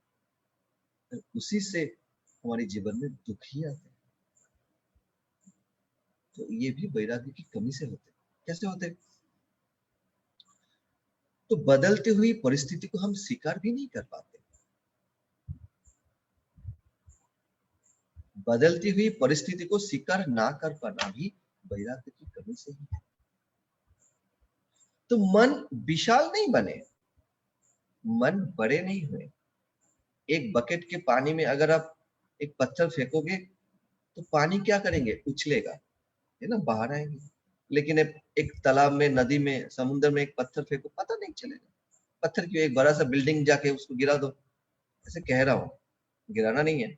A: और उसी से हमारे जीवन में दुख ही आते हैं। तो ये भी वैराग्य की कमी से होते हैं। कैसे होते हैं? तो बदलती हुई परिस्थिति को हम स्वीकार भी नहीं कर पाते। बदलती हुई परिस्थिति को स्वीकार ना कर पाना भी वैराग्य की कमी से ही है। तो मन विशाल नहीं बने, मन बड़े नहीं हुए। एक बकेट के पानी में अगर आप एक पत्थर फेंकोगे, तो पानी क्या करेंगे? उछलेगा, है ना, बाहर आएंगे। लेकिन एक तालाब में, नदी में, समुद्र में एक पत्थर फेंको, पता नहीं चलेगा। पत्थर क्यों? एक बड़ा सा बिल्डिंग जाके उसको गिरा दो, ऐसे कह रहा हूं, गिराना नहीं है,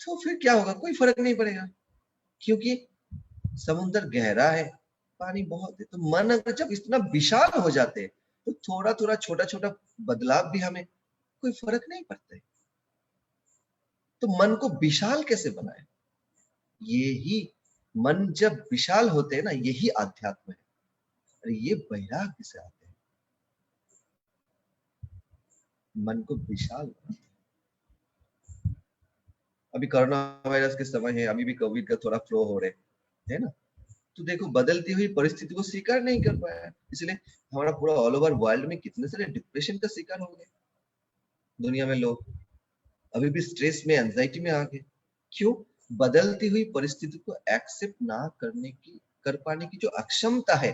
A: तो फिर क्या होगा? कोई फर्क नहीं पड़ेगा, क्योंकि समुद्र गहरा है, पानी बहुत है। तो मन अगर जब इतना विशाल हो जाते हैं, तो थोड़ा थोड़ा, छोटा छोटा बदलाव भी हमें कोई फर्क नहीं पड़ता है। तो मन को विशाल कैसे बनाए? ये ही, मन जब विशाल होते हैं ना, यही आध्यात्म है, और ये वैराग्य से आते हैं। मन को विशाल बनाते हैं। अभी कोरोना वायरस के समय है, अभी भी कोविड का थोड़ा फ्लो हो रहे है ना। तो देखो, बदलती हुई परिस्थिति को स्वीकार नहीं कर पाया, इसलिए हमारा पूरा ऑल ओवर वर्ल्ड में कितने सारे डिप्रेशन का शिकार हो गए दुनिया में लोग। अभी भी स्ट्रेस में, एंजाइटी में आ गए। क्यों? बदलती हुई परिस्थिति को एक्सेप्ट ना करने की, कर पाने की जो अक्षमता है,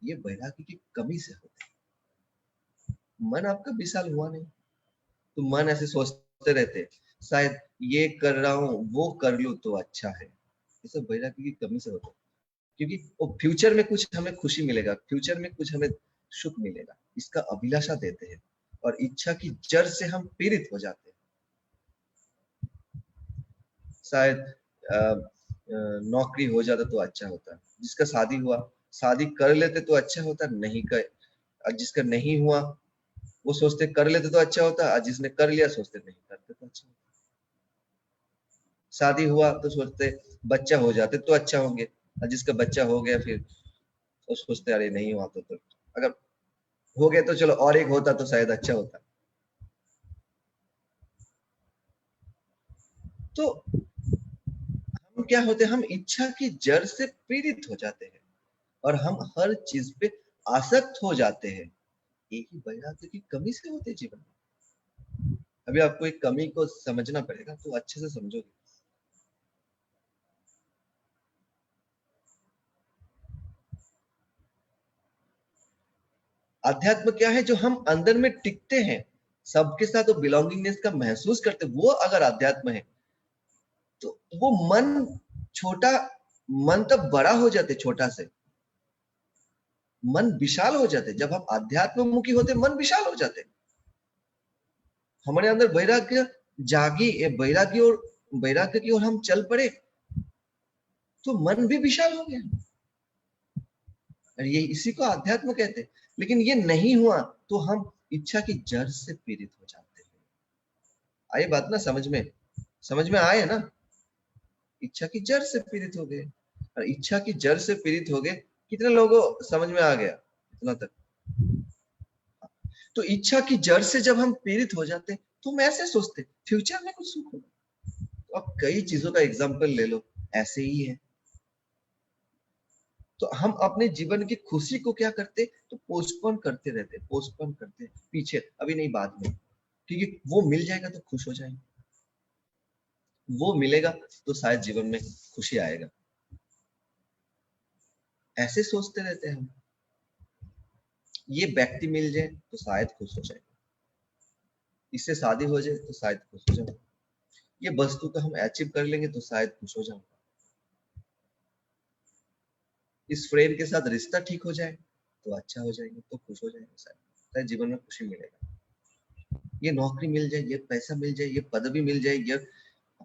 A: ये वैराग्य की कमी से होती है। मन आपका विशाल हुआ नहीं, तो मन ऐसे सोचते रहते, शायद ये कर रहा हूं, वो कर लूं तो अच्छा है। ये सब वैराग्य की कमी से होता है, क्योंकि वो फ्यूचर में कुछ हमें खुशी मिलेगा, फ्यूचर में कुछ हमें सुख मिलेगा, इसका अभिलाषा देते हैं, और इच्छा की जड़ से हम पीड़ित हो जाते हैं। शायद नौकरी हो जाता तो अच्छा होता, जिसका शादी हुआ, शादी कर लेते तो अच्छा होता, नहीं कर, और जिसका नहीं हुआ, वो सोचते कर लेते तो अच्छा होता, और जिसने कर लिया सोचते नहीं करते तो अच्छा होता। शादी हुआ तो सोचते बच्चा हो जाते तो अच्छा होंगे, और जिसका बच्चा हो गया फिर तो सोचते अरे नहीं हुआ तो अगर हो गया तो चलो और एक होता तो शायद अच्छा होता। तो हम क्या होते हैं? हम इच्छा की जड़ से पीड़ित हो जाते हैं, और हम हर चीज पे आसक्त हो जाते हैं, यही वैराग्य की कमी से होते हैं जीवन में। अभी आपको एक कमी को समझना पड़ेगा, तो अच्छे से समझोगे। अध्यात्म क्या है? जो हम अंदर में टिकते हैं, सबके साथ वो बिलोंगिंगनेस का महसूस करते, वो अगर अध्यात्म है, तो वो मन छोटा, मन तब बड़ा हो जाते, छोटा से मन विशाल हो जाते। जब हम अध्यात्म मुखी होते, मन विशाल हो जाते। हमारे अंदर वैराग्य जागी, वैराग्य की ओर हम चल पड़े, तो मन भी विशाल हो गया। और ये इसी को अध्यात्म कहते हैं। लेकिन ये नहीं हुआ तो हम इच्छा की जड़ से पीड़ित हो जाते हैं। आई बात ना समझ में आए ना? इच्छा की जड़ से पीड़ित हो गए, और इच्छा की जड़ से पीड़ित हो गए। कितने लोगों समझ में आ गया इतना तक? तो इच्छा की जड़ से जब हम पीड़ित हो जाते, तो हम ऐसे सोचते फ्यूचर में कुछ सुख होगा। तो अब कई चीजों का एग्जाम्पल ले लो, ऐसे ही है। तो हम अपने जीवन की खुशी को क्या करते, तो पोस्टपोन करते रहते, पोस्टपोन करते, पीछे, अभी नहीं, बाद में, क्योंकि वो मिल जाएगा तो खुश हो जाएंगे, वो मिलेगा तो शायद जीवन में खुशी आएगा। ऐसे सोचते रहते हैं हम। ये व्यक्ति मिल जाए तो शायद खुश हो जाए, इससे शादी हो जाए तो शायद खुश हो जाए, ये वस्तु को हम अचीव कर लेंगे तो शायद खुश हो जाऊंगा, इस फ्रेंड के साथ रिश्ता ठीक हो जाए तो अच्छा हो जाएंगे, तो खुश हो जाएंगे, शायद जीवन में खुशी मिलेगा। ये नौकरी मिल जाए, ये पैसा मिल जाए, ये पदवी मिल जाए, ये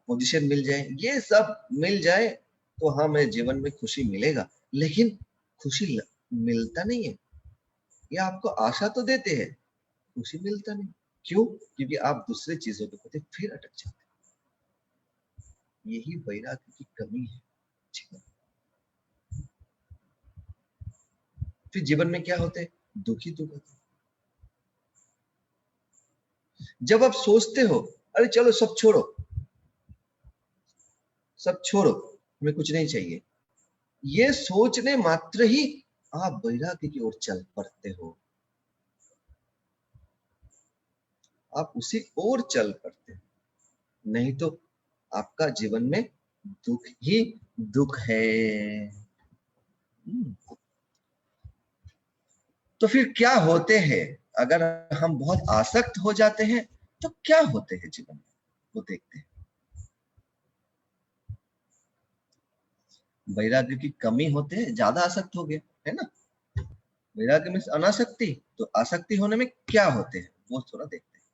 A: पोजीशन मिल जाए, ये सब मिल जाए तो हमें जीवन में खुशी मिलेगा। लेकिन खुशी मिलता नहीं है। ये आपको आशा तो देते हैं, खुशी मिलता नहीं। क्यों? क्योंकि आप दूसरे चीजों के प्रति फिर अटक जाते हैं। यही वैराग्य की कमी है जीवन। फिर जीवन में क्या होते हैं? दुखी दुख होते। जब आप सोचते हो अरे चलो सब छोड़ो, सब छोड़ो, हमें कुछ नहीं चाहिए, ये सोचने मात्र ही आप वैराग्य की ओर चल पड़ते हो, आप उसी ओर चल पड़ते हैं। नहीं तो आपका जीवन में दुख ही दुख है। तो फिर क्या होते हैं अगर हम बहुत आसक्त हो जाते हैं, तो क्या होते हैं जीवन में, वो देखते हैं। वैराग्य की कमी होते हैं, ज्यादा आसक्त हो गए, है ना? वैराग्य में अनासक्ति, तो आसक्ति होने में क्या होते हैं वो थोड़ा देखते हैं।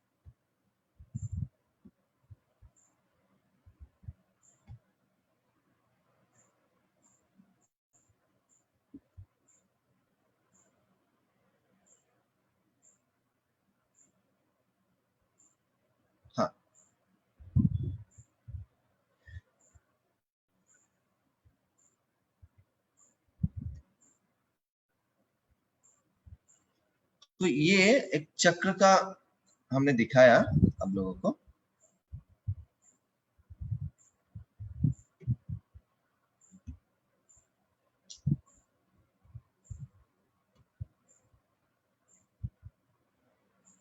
A: हाँ, तो ये एक चक्र का हमने दिखाया आप लोगों को।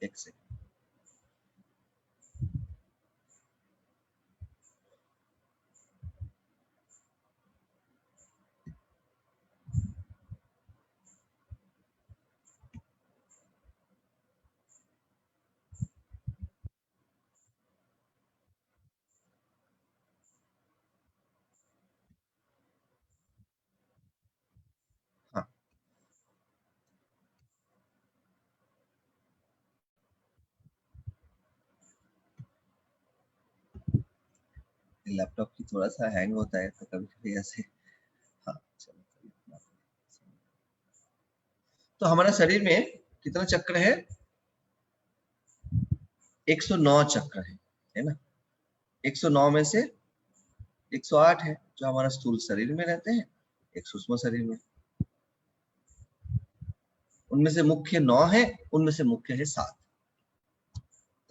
A: एक से हाँ, लैपटॉप की थोड़ा सा हैंग होता है तो कभी कभी ऐसे। हाँ, चलो। तो हमारा शरीर में कितना चक्र है? 109 चक्र है ना? 109 में से 108 है जो हमारा स्थूल शरीर में रहते हैं, एक सूक्ष्म शरीर में। उनमें से मुख्य 9 है, उनमें से मुख्य है 7।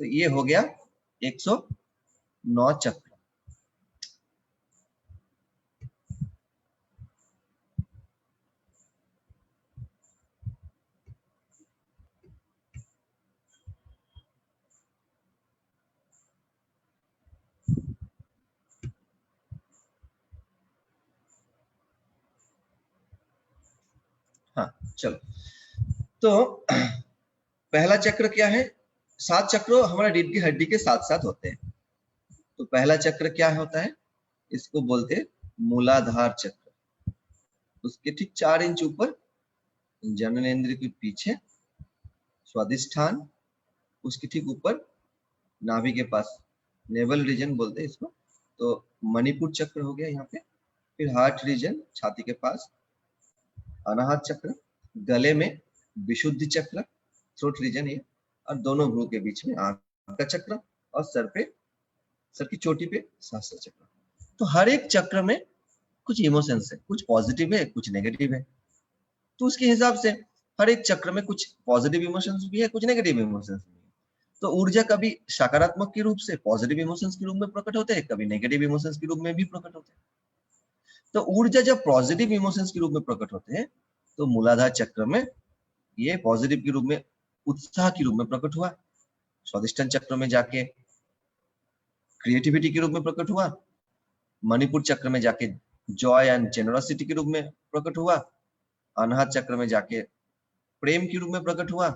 A: तो ये हो गया 109 चक्र। हाँ चलो, तो पहला चक्र क्या है? 7 चक्र हमारे रीढ़ की हड्डी के साथ साथ होते हैं। तो पहला चक्र क्या होता है? इसको बोलते हैं मूलाधार चक्र। उसके ठीक 4 इंच ऊपर जननेंद्रिय के पीछे स्वादिष्ठान, उसके ठीक ऊपर नाभि के पास नेवल रीजन बोलते हैं इसको, तो मणिपुर चक्र हो गया यहाँ पे। फिर हार्ट रीजन छाती के पास अनाहत चक्र, गले में विशुद्धि चक्र थ्रोट रीजन ये, और दोनों भ्रू के बीच में आंख का चक्र, और सर पे, सर की चोटी पे सहस्त्र चक्र। तो हर एक चक्र में कुछ इमोशंस है, कुछ पॉजिटिव है कुछ नेगेटिव है। तो उसके हिसाब से हर एक चक्र में कुछ पॉजिटिव इमोशंस भी है, कुछ नेगेटिव इमोशंस भी है। तो ऊर्जा कभी सकारात्मक के रूप से पॉजिटिव इमोशंस के रूप में प्रकट होते हैं, कभी नेगेटिव इमोशंस के रूप में भी प्रकट होते हैं। तो ऊर्जा जब पॉजिटिव इमोशंस के रूप में प्रकट होते हैं तो मूलाधार चक्र में ये पॉजिटिव के रूप में उत्साह के रूप में प्रकट हुआ, स्वादिष्ठान चक्र में जाके क्रिएटिविटी के रूप में प्रकट हुआ, मणिपुर चक्र में जाके जॉय एंड जेनरसिटी के रूप में प्रकट हुआ, अनाहत चक्र में जाके प्रेम के रूप में प्रकट हुआ,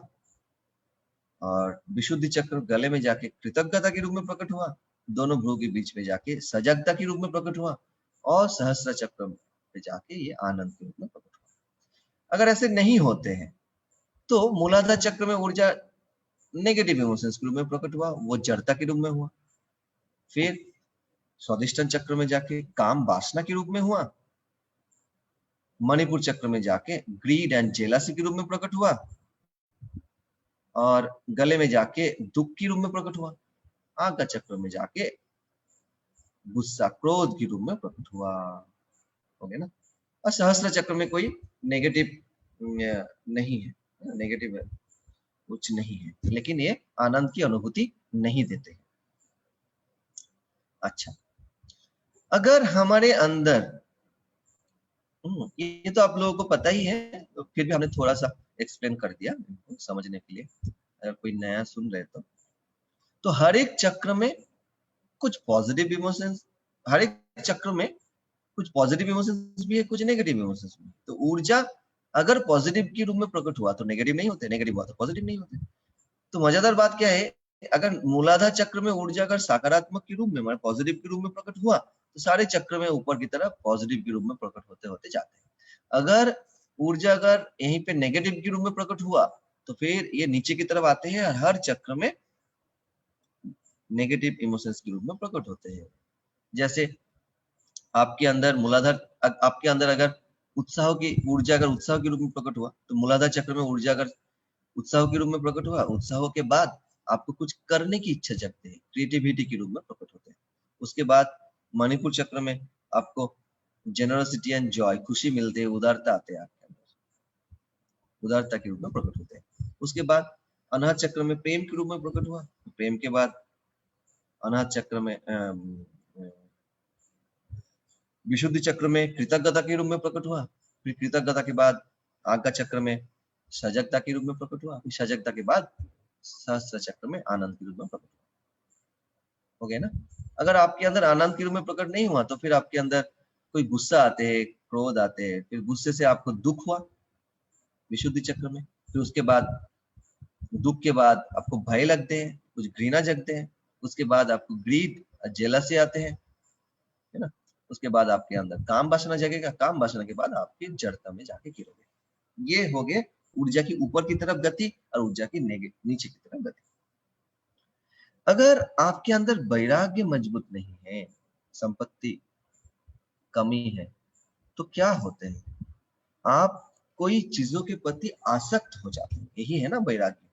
A: और विशुद्धि चक्र गले में जाके कृतज्ञता के रूप में प्रकट हुआ, दोनों भ्रू के बीच में जाके सजगता के रूप में प्रकट हुआ, और सहस्त्र चक्र में जाके ये आनंद के रूप में प्रकट हुआ। अगर ऐसे नहीं होते हैं तो मूलाधार चक्र में ऊर्जा नेगेटिव इमोशंस के रूप में प्रकट हुआ, वो जड़ता के रूप में हुआ। फिर स्वादिष्ठान चक्र में जाके काम वासना के रूप में हुआ, मणिपुर चक्र में जाके ग्रीड एंड जेलसी के रूप में प्रकट हुआ, और गले में जाके दुख के रूप में प्रकट हुआ, आंख का चक्र में जाके गुस्सा क्रोध के रूप में प्रकट हुआ। हो गया ना। और सहस्त्र चक्र में कोई नेगेटिव नहीं है, नेगेटिव कुछ नहीं है, लेकिन ये आनंद की अनुभूति नहीं देते। अच्छा, अगर हमारे अंदर ये तो आप लोगों को पता ही है, तो फिर भी हमने थोड़ा सा एक्सप्लेन कर दिया समझने के लिए, अगर कोई नया सुन रहे तो हर एक चक्र में कुछ पॉजिटिव इमोशंस, हर एक चक्र में कुछ पॉजिटिव इमोशंस भी है, कुछ नेगेटिव इमोशंस भी। तो ऊर्जा अगर पॉजिटिव के रूप में प्रकट हुआ तो नेगेटिव नहीं होते, नेगेटिव हुआ तो पॉजिटिव नहीं होते। तो मजेदार बात क्या है, अगर मूलाधार चक्र में ऊर्जा अगर सकारात्मक के रूप में मतलब पॉजिटिव के रूप में प्रकट हुआ तो सारे चक्र में ऊपर की तरफ पॉजिटिव के रूप में प्रकट होते होते जाते हैं। अगर ऊर्जा अगर यहीं पे नेगेटिव के रूप में प्रकट हुआ तो फिर ये नीचे की तरफ आते हैं और हर चक्र में नेगेटिव इमोशंस के रूप में प्रकट होते हैं। जैसे आपके अंदर मूलाधार, आपके अंदर अगर उत्साह की ऊर्जा अगर उत्साह के रूप में प्रकट हुआ तो मूलाधार चक्र में ऊर्जा अगर उत्साह के रूप में प्रकट हुआ, उत्साह के बाद आपको कुछ करने की इच्छा जगती है, क्रिएटिविटी के रूप में प्रकट होते हैं। उसके बाद मणिपुर चक्र में आपको जेनरसिटी एंड जॉय, खुशी मिलती है, उदारता आते हैं आपके अंदर, उदारता के रूप में प्रकट होते हैं। उसके बाद अनाहत चक्र में प्रेम के रूप में प्रकट हुआ, प्रेम के बाद अनाहत चक्र में विशुद्धि चक्र में कृतज्ञता के रूप में प्रकट हुआ, फिर कृतज्ञता के बाद आग का चक्र में सजगता के रूप में प्रकट हुआ, फिर सजगता के बाद सहस्त्र चक्र में आनंद के रूप में प्रकट हुआ। हो गया ना। अगर आपके अंदर आनंद के रूप में प्रकट नहीं हुआ तो फिर आपके अंदर कोई गुस्सा आते हैं, क्रोध आते हैं, फिर गुस्से से आपको दुख हुआ विशुद्धि चक्र में, फिर उसके बाद दुख के बाद आपको भय लगते हैं, कुछ घृणा जगते हैं, उसके बाद आपको ग्रीड जेलसी आते हैं, है ना। उसके बाद आपके अंदर काम वासना जगेगा, काम वासना के बाद आपके जड़ता में जाके गिरोगे। ये हो गए ऊर्जा की ऊपर की तरफ गति और ऊर्जा की नीचे की तरफ गति। अगर आपके अंदर वैराग्य मजबूत नहीं है, संपत्ति कमी है, तो क्या होते हैं, आप कोई चीजों के प्रति आसक्त हो जाते हैं। यही है ना वैराग्य।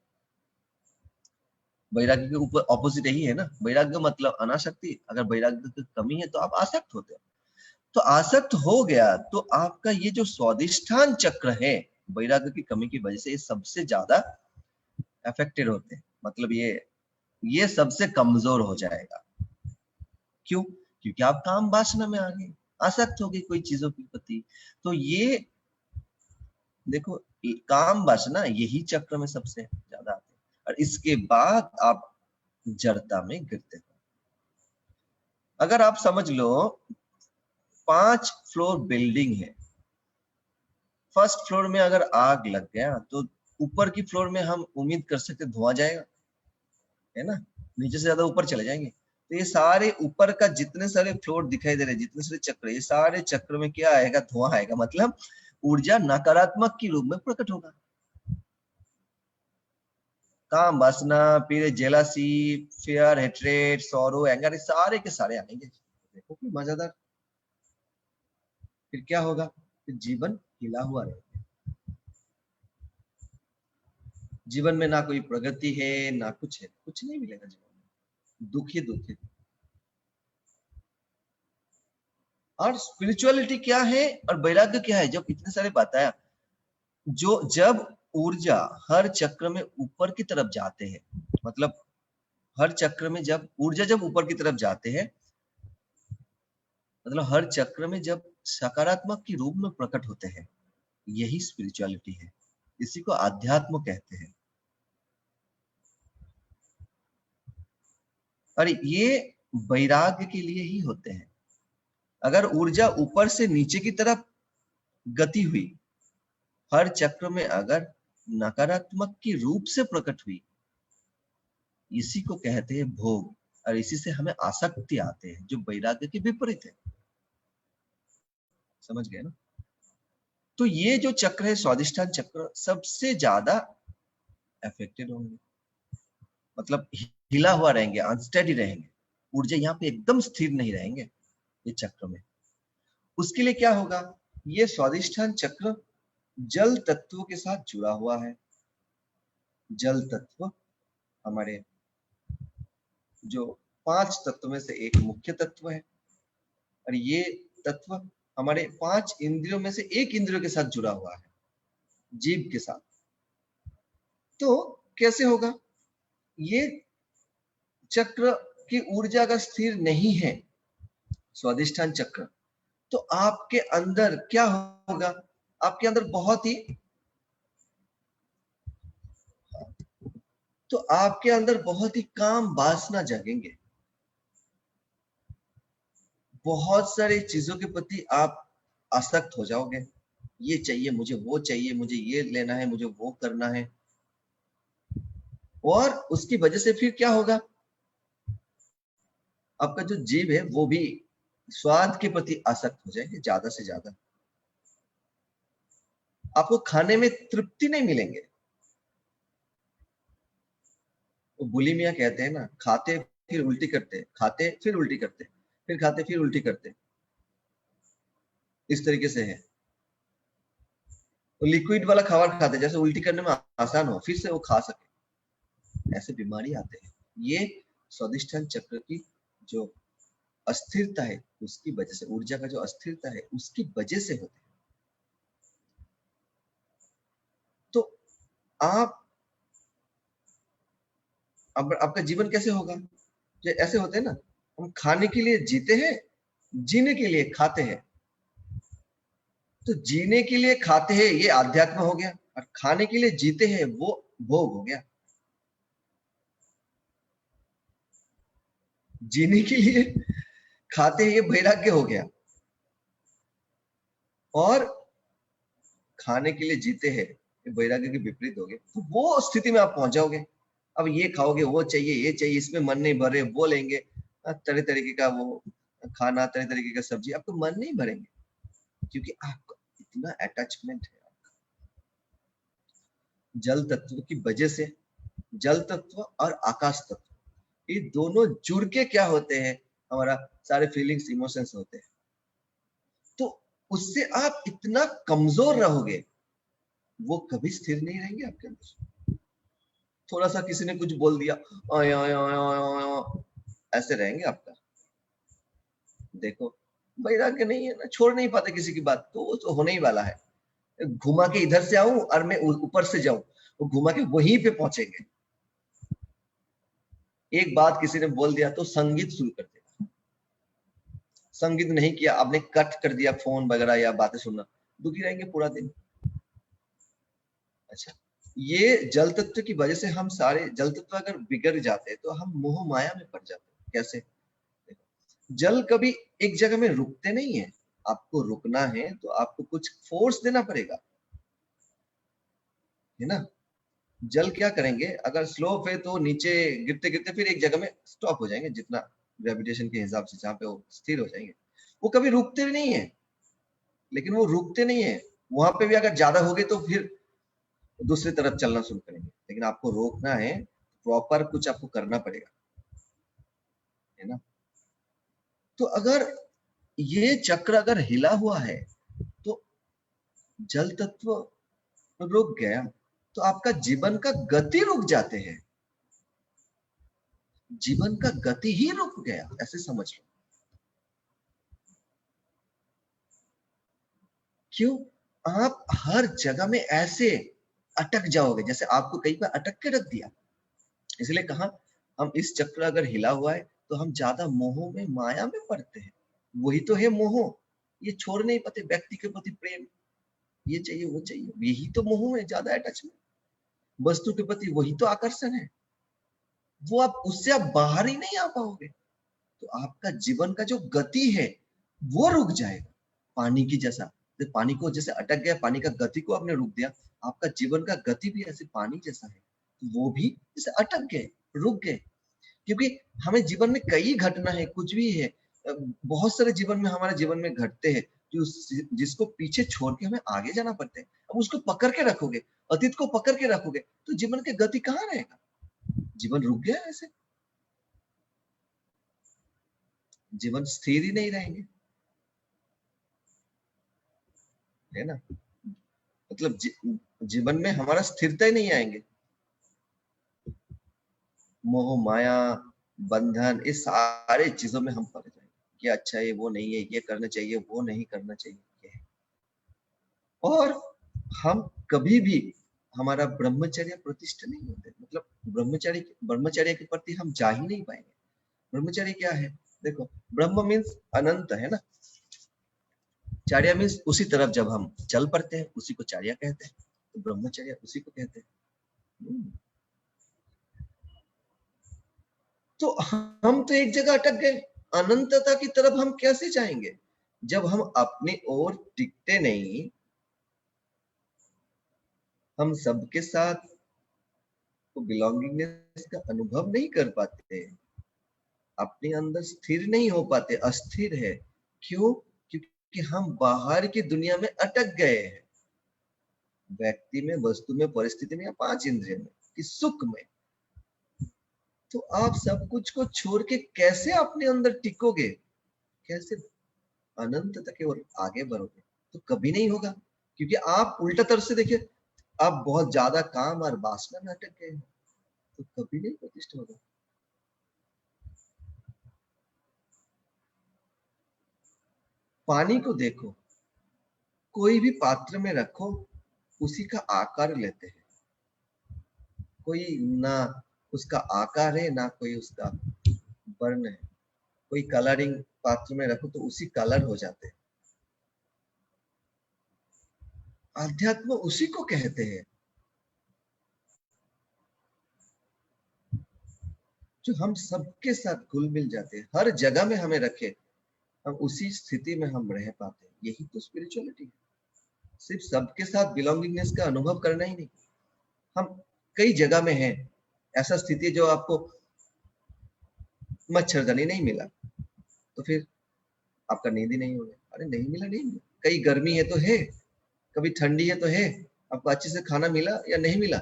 A: वैराग्य के ऊपर ऑपोजिट यही है ना, वैराग्य मतलब अनासक्ति। अगर वैराग्य की कमी है तो आप आसक्त होते हो। तो आसक्त हो गया तो आपका ये जो स्वादिष्ठान चक्र है, वैराग्य की कमी की वजह से ये सबसे ज्यादा अफेक्टेड होते हैं, मतलब ये सबसे कमजोर हो जाएगा। क्यों? क्योंकि आप काम वासना में आ गए, आसक्त हो गए कोई चीजों के प्रति। तो ये देखो, काम वासना यही चक्र में सबसे ज्यादा आते हैं, और इसके बाद आप जड़ता में गिरते हो। अगर आप समझ लो 5 फ्लोर बिल्डिंग है, फर्स्ट फ्लोर में अगर आग लग गया तो ऊपर की फ्लोर में हम उम्मीद कर सकते धुआं जाएगा, है ना? नीचे से ज्यादा ऊपर चले जाएंगे। तो ये सारे ऊपर का जितने सारे फ्लोर दिखाई दे रहे हैं, जितने सारे चक्र, ये सारे चक्र में क्या आएगा? धुआं आएगा। मतलब ऊर्जा नकारात्मक के रूप में प्रकट होगा। काम वासना, फिर jealousy, fear, hatred, sorrow, anger, सारे के सारे आएंगे। देखो कि मजेदार। फिर क्या होगा? फिर जीवन हिला हुआ रहेगा। जीवन में ना कोई प्रगति है, ना कुछ है, कुछ नहीं मिलेगा जीवन में, दुख ही दुख है। और स्पिरिचुअलिटी क्या है और वैराग्य क्या है? जब इतने सारे बताया, जो जब ऊर्जा हर चक्र में ऊपर की तरफ जाते हैं, मतलब हर चक्र में जब ऊर्जा जब ऊपर की तरफ जाते हैं, मतलब हर चक्र में जब सकारात्मक के रूप में प्रकट होते हैं, यही स्पिरिचुअलिटी है। इसी को आध्यात्म कहते हैं। और ये वैराग्य के लिए ही होते हैं। अगर ऊर्जा ऊपर से नीचे की तरफ गति हुई, हर चक्र में अगर नकारात्मक के रूप से प्रकट हुई, इसी को कहते हैं भोग। और इसी से हमें आसक्ति आते हैं, जो वैराग्य के विपरीत है। समझ गए ना? तो ये जो चक्र है, स्वादिष्ठान चक्र, सबसे ज्यादा अफेक्टेड होंगे, मतलब हिला हुआ रहेंगे, अनस्टेडी रहेंगे। ऊर्जा यहाँ पे एकदम स्थिर नहीं रहेंगे ये चक्र में। उसके लिए क्या होगा? ये स्वादिष्ठान चक्र जल तत्व के साथ जुड़ा हुआ है। जल तत्व हमारे जो 5 तत्व में से एक मुख्य तत्व है, और ये तत्व हमारे 5 इंद्रियों में से एक इंद्रियों के साथ जुड़ा हुआ है, जीव के साथ। तो कैसे होगा? ये चक्र की ऊर्जा अगर स्थिर नहीं है, स्वादिष्ठान चक्र, तो आपके अंदर क्या होगा? आपके अंदर बहुत ही काम वासना जगेंगे। बहुत सारी चीजों के प्रति आप आसक्त हो जाओगे। ये चाहिए मुझे, वो चाहिए मुझे, ये लेना है मुझे, वो करना है। और उसकी वजह से फिर क्या होगा? आपका जो जीव है वो भी स्वाद के प्रति आसक्त हो जाएंगे, ज्यादा से ज्यादा। आपको खाने में तृप्ति नहीं मिलेंगे। वो बुलिमिया कहते हैं ना, खाते फिर उल्टी करते, खाते फिर उल्टी करते, फिर खाते फिर उल्टी करते, इस तरीके से है। तो लिक्विड वाला खाবার खाते, जैसे उल्टी करने में आसान हो, फिर से वो खा सके, ऐसे बीमारी आते हैं। ये स्वादिष्ठान चक्र की जो अस्थिरता है, उसकी वजह से, ऊर्जा का जो अस्थिरता है उसकी वजह से होते हैं। तो आप अब आपका जीवन कैसे होगा? जो ऐसे होते हैं ना, हम खाने के लिए जीते हैं, जीने के लिए खाते हैं। तो जीने के लिए खाते हैं ये आध्यात्म हो गया, और खाने के लिए जीते हैं वो भोग हो गया। जीने के लिए खाते हैं ये वैराग्य हो गया, और खाने के लिए जीते हैं ये वैराग्य के विपरीत हो गए। तो वो स्थिति में आप पहुंच जाओगे। अब ये खाओगे, वो चाहिए, ये चाहिए, इसमें मन नहीं भरे, वो लेंगे तरह तरीके का वो खाना, तरह तरीके का सब्जी, आपको मन नहीं भरेंगे, क्योंकि आपका इतना अटैचमेंट है। जल तत्व की वजह से, जल तत्व और आकाश तत्व, ये दोनों जुड़ के क्या होते हैं? हमारा सारे फीलिंग्स, इमोशंस होते हैं। तो उससे आप इतना कमजोर रहोगे, वो कभी स्थिर नहीं रहेंगे आपके अंदर। थोड़ा सा किसी ने कुछ बोल दिया, आया आया आया आया, ऐसे रहेंगे आपका। देखो, वैराग्य नहीं है ना, छोड़ नहीं पाते किसी की बात, तो वो तो होने ही वाला है। घुमा के इधर से आऊं और मैं ऊपर से जाऊं, वो घुमा के वहीं पे पहुंचेंगे। एक बात किसी ने बोल दिया तो संगीत शुरू कर देगा। संगीत नहीं किया, आपने कट कर दिया फोन वगैरह या बातें सुनना, दुखी रहेंगे पूरा दिन। अच्छा, ये जल तत्व की वजह से हम सारे जल तत्व अगर बिगड़ जाते हैं तो हम मोह माया में पड़ जाते हैं। कैसे? जल कभी एक जगह में रुकते नहीं है। आपको रुकना है तो आपको कुछ फोर्स देना पड़ेगा। है ना। जल क्या करेंगे, अगर स्लोप है तो नीचे गिरते गिरते फिर एक जगह में स्टॉप हो जाएंगे, जितना ग्रेविटेशन के हिसाब से जहाँ पे वो स्थिर हो जाएंगे। वो कभी रुकते नहीं है, लेकिन वो रुकते नहीं है, वहां पे भी अगर ज्यादा हो गए तो फिर दूसरी तरफ चलना शुरू करेंगे। लेकिन आपको रोकना है, प्रॉपर कुछ आपको करना पड़ेगा, है ना। तो अगर ये चक्र अगर हिला हुआ है तो जल तत्व रुक गया, तो आपका जीवन का गति रुक जाते हैं, जीवन का गति ही रुक गया, ऐसे समझ लो। क्यों? आप हर जगह में ऐसे अटक जाओगे, जैसे आपको कई बार अटक के रख दिया। इसलिए कहा हम इस चक्र अगर हिला हुआ है तो हम ज्यादा मोह में, माया में पड़ते हैं। वही तो है मोह, ये छोड़ नहीं पाते। व्यक्ति के प्रति प्रेम, ये चाहिए वो चाहिए, यही तो मोह है, ज्यादा अटैचमेंट। वस्तु के प्रति वही तो आकर्षण है, वो आप उससे आप बाहर ही नहीं आ पाओगे। तो आपका जीवन का जो गति है वो रुक जाएगा, पानी की जैसा। तो पानी को जैसे अटक गया, पानी का गति को आपने रोक दिया, आपका जीवन का गति भी ऐसे पानी जैसा है, वो भी जैसे अटक गए, रुक गए। क्योंकि हमें जीवन में कई घटना है, कुछ भी है, बहुत सारे जीवन में, हमारे जीवन में घटते हैं जो जिसको पीछे छोड़ के हमें आगे जाना पड़ता है। अब उसको पकड़ के रखोगे, अतीत को पकड़ के रखोगे, तो जीवन की गति कहाँ रहेगा? जीवन रुक गया, ऐसे जीवन स्थिर ही नहीं रहेंगे, है ना। मतलब जीवन में हमारा स्थिरता ही नहीं आएंगे। मोह माया बंधन, इस सारे चीजों में हम फंस जाएंगे कि अच्छा ये वो नहीं है, ये करना चाहिए, वो नहीं करना चाहिए। और हम कभी भी हमारा ब्रह्मचर्य प्रतिष्ठा नहीं होते, मतलब ब्रह्मचर्य के प्रति हम जा ही नहीं पाएंगे। ब्रह्मचर्य क्या है? देखो, ब्रह्म मीन्स अनंत, है ना। चार्य मीन्स उसी तरफ जब हम चल पड़ते हैं उसी को चार्य कहते हैं, तो ब्रह्मचर्य उसी को कहते हैं। तो हम तो एक जगह अटक गए, अनंतता की तरफ हम कैसे जाएंगे जब हम अपनी ओर टिकते नहीं, हम सबके साथ तो बिलोंगिंगनेस का अनुभव नहीं कर पाते, अपने अंदर स्थिर नहीं हो पाते, अस्थिर है। क्यों? क्योंकि हम बाहर की दुनिया में अटक गए हैं, व्यक्ति में, वस्तु में, परिस्थिति में, या पांच इंद्रिय में, कि सुख में। तो आप सब कुछ को छोड़ के कैसे अपने अंदर टिकोगे, कैसे अनंतता की ओर आगे बढ़ोगे? तो कभी नहीं होगा, क्योंकि आप उल्टा तरफ से देखिए, आप बहुत ज्यादा काम और वासना में अटक गए, तो कभी नहीं प्रतिष्ठा होगा। पानी को देखो, कोई भी पात्र में रखो, उसी का आकार लेते हैं। कोई ना उसका आकार है, ना कोई उसका वर्ण है। कोई कलरिंग पात्र में रखो तो उसी कलर हो जाते हैं। अध्यात्म उसी को कहते हैं, जो हम सबके साथ घुल मिल जाते हैं, हर जगह में हमें रखे, हम उसी स्थिति में हम रह पाते हैं। यही तो स्पिरिचुअलिटी है। सिर्फ सबके साथ बिलोंगिंगनेस का अनुभव करना ही नहीं, हम कई जगह में हैं, ऐसा स्थिति जो आपको मच्छरदानी नहीं मिला तो फिर आपका नींद ही नहीं होगा। अरे नहीं मिला, नहीं मिला, कई गर्मी है तो है, कभी ठंडी है तो है, आपको अच्छे से खाना मिला या नहीं मिला।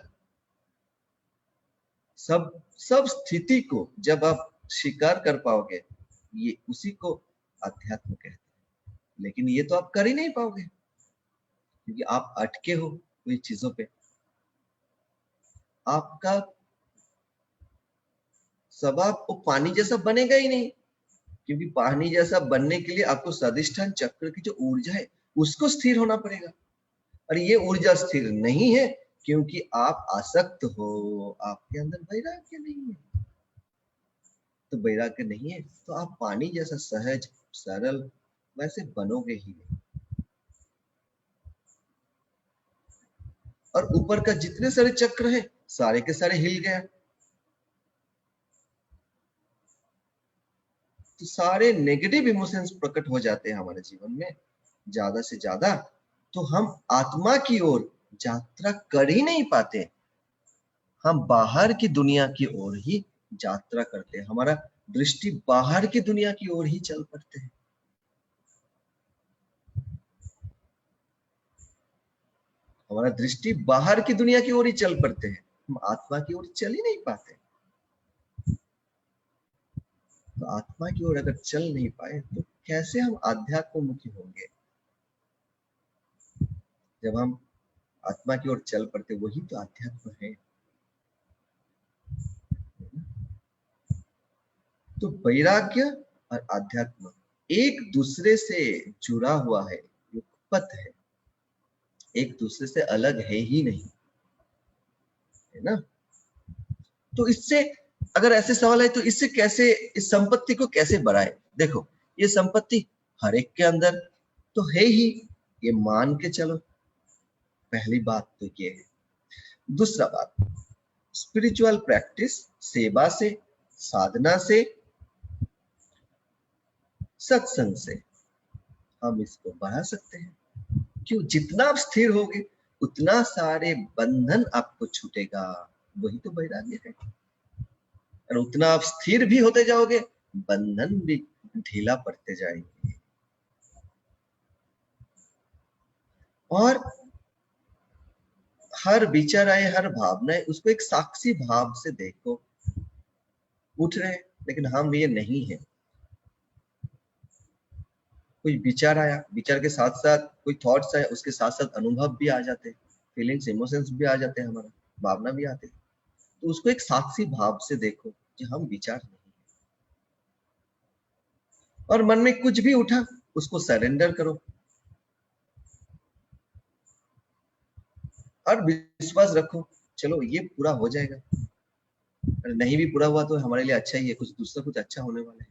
A: सब सब स्थिति को जब आप स्वीकार कर पाओगे, ये उसी को अध्यात्म कहते हैं। लेकिन ये तो आप कर ही नहीं पाओगे, क्योंकि आप अटके हो कोई चीजों पे। आपका स्वभाव वो पानी जैसा बनेगा ही नहीं, क्योंकि पानी जैसा बनने के लिए आपको स्वादिष्ठान चक्र की जो ऊर्जा है उसको स्थिर होना पड़ेगा। और ये ऊर्जा स्थिर नहीं है क्योंकि आप आसक्त हो, आपके अंदर वैराग्य नहीं है। तो वैराग्य नहीं है तो आप पानी जैसा सहज सरल वैसे बनोगे ही नहीं। और ऊपर का जितने सारे चक्र हैं सारे के सारे हिल गए, तो सारे नेगेटिव इमोशंस प्रकट हो जाते हैं हमारे जीवन में ज्यादा से ज्यादा। तो हम आत्मा की ओर यात्रा कर ही नहीं पाते, हम बाहर की दुनिया की ओर ही यात्रा करते हैं, हमारा दृष्टि बाहर की दुनिया की ओर ही चल पड़ते हैं। हमारा दृष्टि बाहर की दुनिया की ओर ही चल पड़ते हैं, हम आत्मा की ओर चल ही नहीं पाते। तो आत्मा की ओर अगर चल नहीं पाए तो कैसे हम आध्यात्म मुखी होंगे? जब हम आत्मा की ओर चल पड़ते, वही तो आध्यात्म है। तो वैराग्य और आध्यात्म एक दूसरे से जुड़ा हुआ है, युगपत है, एक दूसरे से अलग है ही नहीं, है ना? तो इससे अगर ऐसे सवाल है तो इससे कैसे, इस संपत्ति को कैसे बढ़ाए? देखो, ये संपत्ति हर एक के अंदर तो है ही, ये मान के चलो। पहली बात तो ये है। दूसरा बात, स्पिरिचुअल प्रैक्टिस, सेवा से, साधना से, सत्संग से हम इसको बढ़ा सकते हैं। क्यों? जितना आप स्थिर होगे उतना सारे बंधन आपको छूटेगा, वही तो वैराग्य है। और उतना आप स्थिर भी होते जाओगे, बंधन भी ढीला पड़ते जाएंगे। और हर विचार आए, हर भावना है, उसको एक साक्षी भाव से देखो। उठ रहे हैं लेकिन हम ये नहीं है। कोई विचार आया, विचार के साथ साथ कोई थॉट्स आए, उसके साथ साथ अनुभव भी आ जाते हैं, फीलिंग्स, इमोशंस भी आ जाते हैं, हमारा भावना भी आते हैं। तो उसको एक साक्षी भाव से देखो कि हम विचार नहीं है। और मन में कुछ भी उठा, उसको सरेंडर करो और विश्वास रखो, चलो ये पूरा हो जाएगा। अगर नहीं भी पूरा हुआ तो हमारे लिए अच्छा ही है, कुछ दूसरा कुछ अच्छा होने वाला है।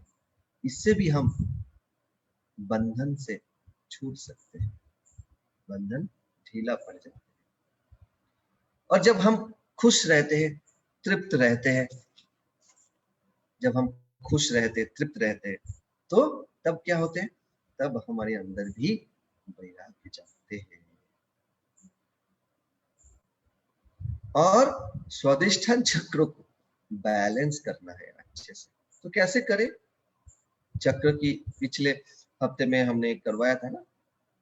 A: इससे भी हम बंधन से छूट सकते हैं, बंधन ढीला पड़ जाता है। और जब हम खुश रहते हैं, तृप्त रहते हैं, जब हम खुश रहते, तृप्त रहते, तो तब क्या होते हैं? तब हमारे अंदर भी वैराग्य जागते हैं। और स्वादिष्ठान चक्र को बैलेंस करना है अच्छे से। तो कैसे करें? चक्र की पिछले हफ्ते में हमने करवाया था ना,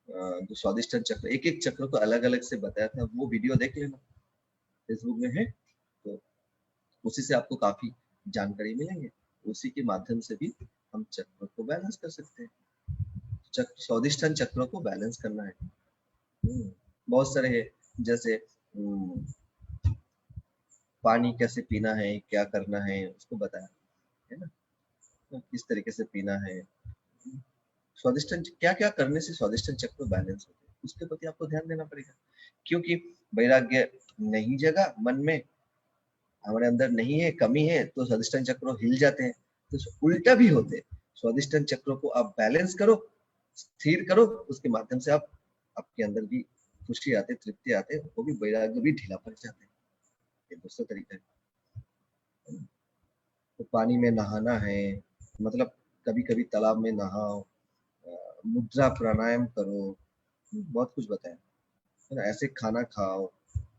A: जो स्वादिष्टान चक्र, एक एक चक्र को अलग अलग से बताया था, वो वीडियो देख लेना, फेसबुक में है। तो उसी से आपको काफी जानकारी मिलेंगे, उसी के माध्यम से भी हम चक्र को बैलेंस कर सकते हैं। चक्र, स्वादिष्टान चक्र को बैलेंस करना है। बहुत सारे है, जैसे पानी कैसे पीना है, क्या करना है, उसको बताया है ना, तो किस तरीके से पीना है। स्वादिष्टान क्या क्या करने से स्वादिष्टान चक्र बैलेंस होते हैं, उसके प्रति आपको ध्यान देना पड़ेगा। क्योंकि वैराग्य नहीं जगा मन में, हमारे अंदर नहीं है, कमी है, तो स्वादिष्टान चक्र हिल जाते हैं। तो उल्टा भी होते हैं। स्वादिष्टान चक्र को आप बैलेंस करो, स्थिर करो, उसके माध्यम से आप, आपके अंदर भी खुशी आते, तृप्ति आते, वो भी वैराग्य भी ढीला पड़ जाते हैं। ये दूसरा तरीका है। तो पानी में नहाना है, मतलब कभी कभी तालाब में नहाओ, मुद्रा प्राणायाम करो, बहुत कुछ बताया है ना। ऐसे खाना खाओ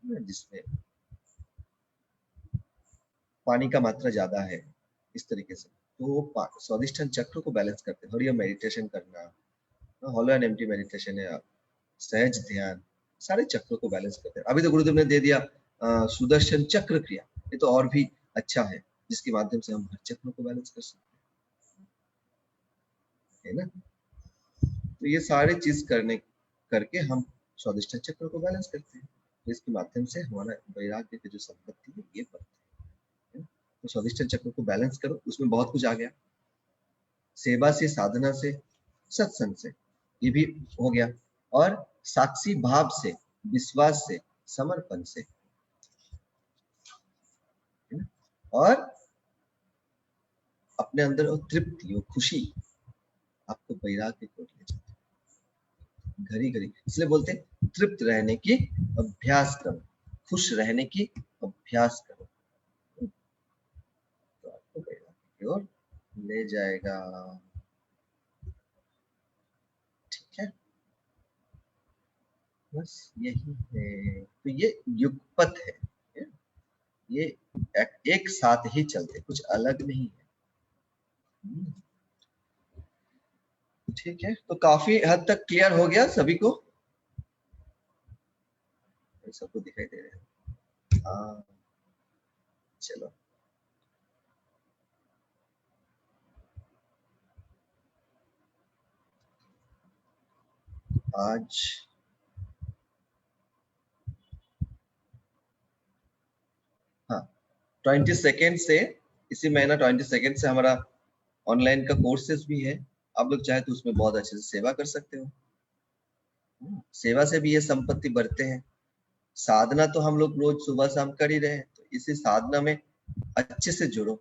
A: जिसमें पानी का मात्रा ज्यादा है, इस तरीके से। तो वो स्वादिष्टान चक्र को बैलेंस करते हैं। हरियर मेडिटेशन करना, हॉलो एंड एम्प्टी मेडिटेशन है, सहज ध्यान, सारे चक्रों को बैलेंस करते हैं। अभी तो गुरुदेव ने दे दिया सुदर्शन चक्र क्रिया, ये तो और भी अच्छा है, जिसके माध्यम से हम हर चक्र को बैलेंस कर सकते हैं, है ना। तो ये सारी चीज करने करके हम स्वादिष्टान चक्र को बैलेंस करते हैं। तो इसके माध्यम से हमारा वैराग्य की जो संपत्ति है ये बढ़ती है। तो स्वादिष्टान चक्र को बैलेंस करो, उसमें बहुत कुछ आ गया। सेवा से, साधना से, सत्संग से, ये भी हो गया। और साक्षी भाव से, विश्वास से, समर्पण से, है ना? और अपने अंदर वो तृप्ति, वो खुशी आपको वैराग्य को ले जाती है घड़ी घड़ी। इसलिए बोलते हैं तृप्त रहने की अभ्यास करो, खुश रहने की अभ्यास करो, तो आपको वैराग्य की ओर ले जाएगा। ठीक है। बस यही है। तो ये युगपत है, ये एक साथ ही चलते, कुछ अलग नहीं है। ठीक है, तो काफी हद तक क्लियर हो गया सभी को, सबको दिखाई दे रहा है? हाँ, चलो। आज 22 से, इसी महीना 22 से हमारा ऑनलाइन का कोर्सेज भी है। आप लोग चाहे तो उसमें बहुत अच्छे से सेवा कर सकते हो। सेवा से भी ये संपत्ति बढ़ते हैं। साधना तो हम लोग रोज सुबह शाम कर ही रहे हैं, तो इसी साधना में अच्छे से जुड़ो।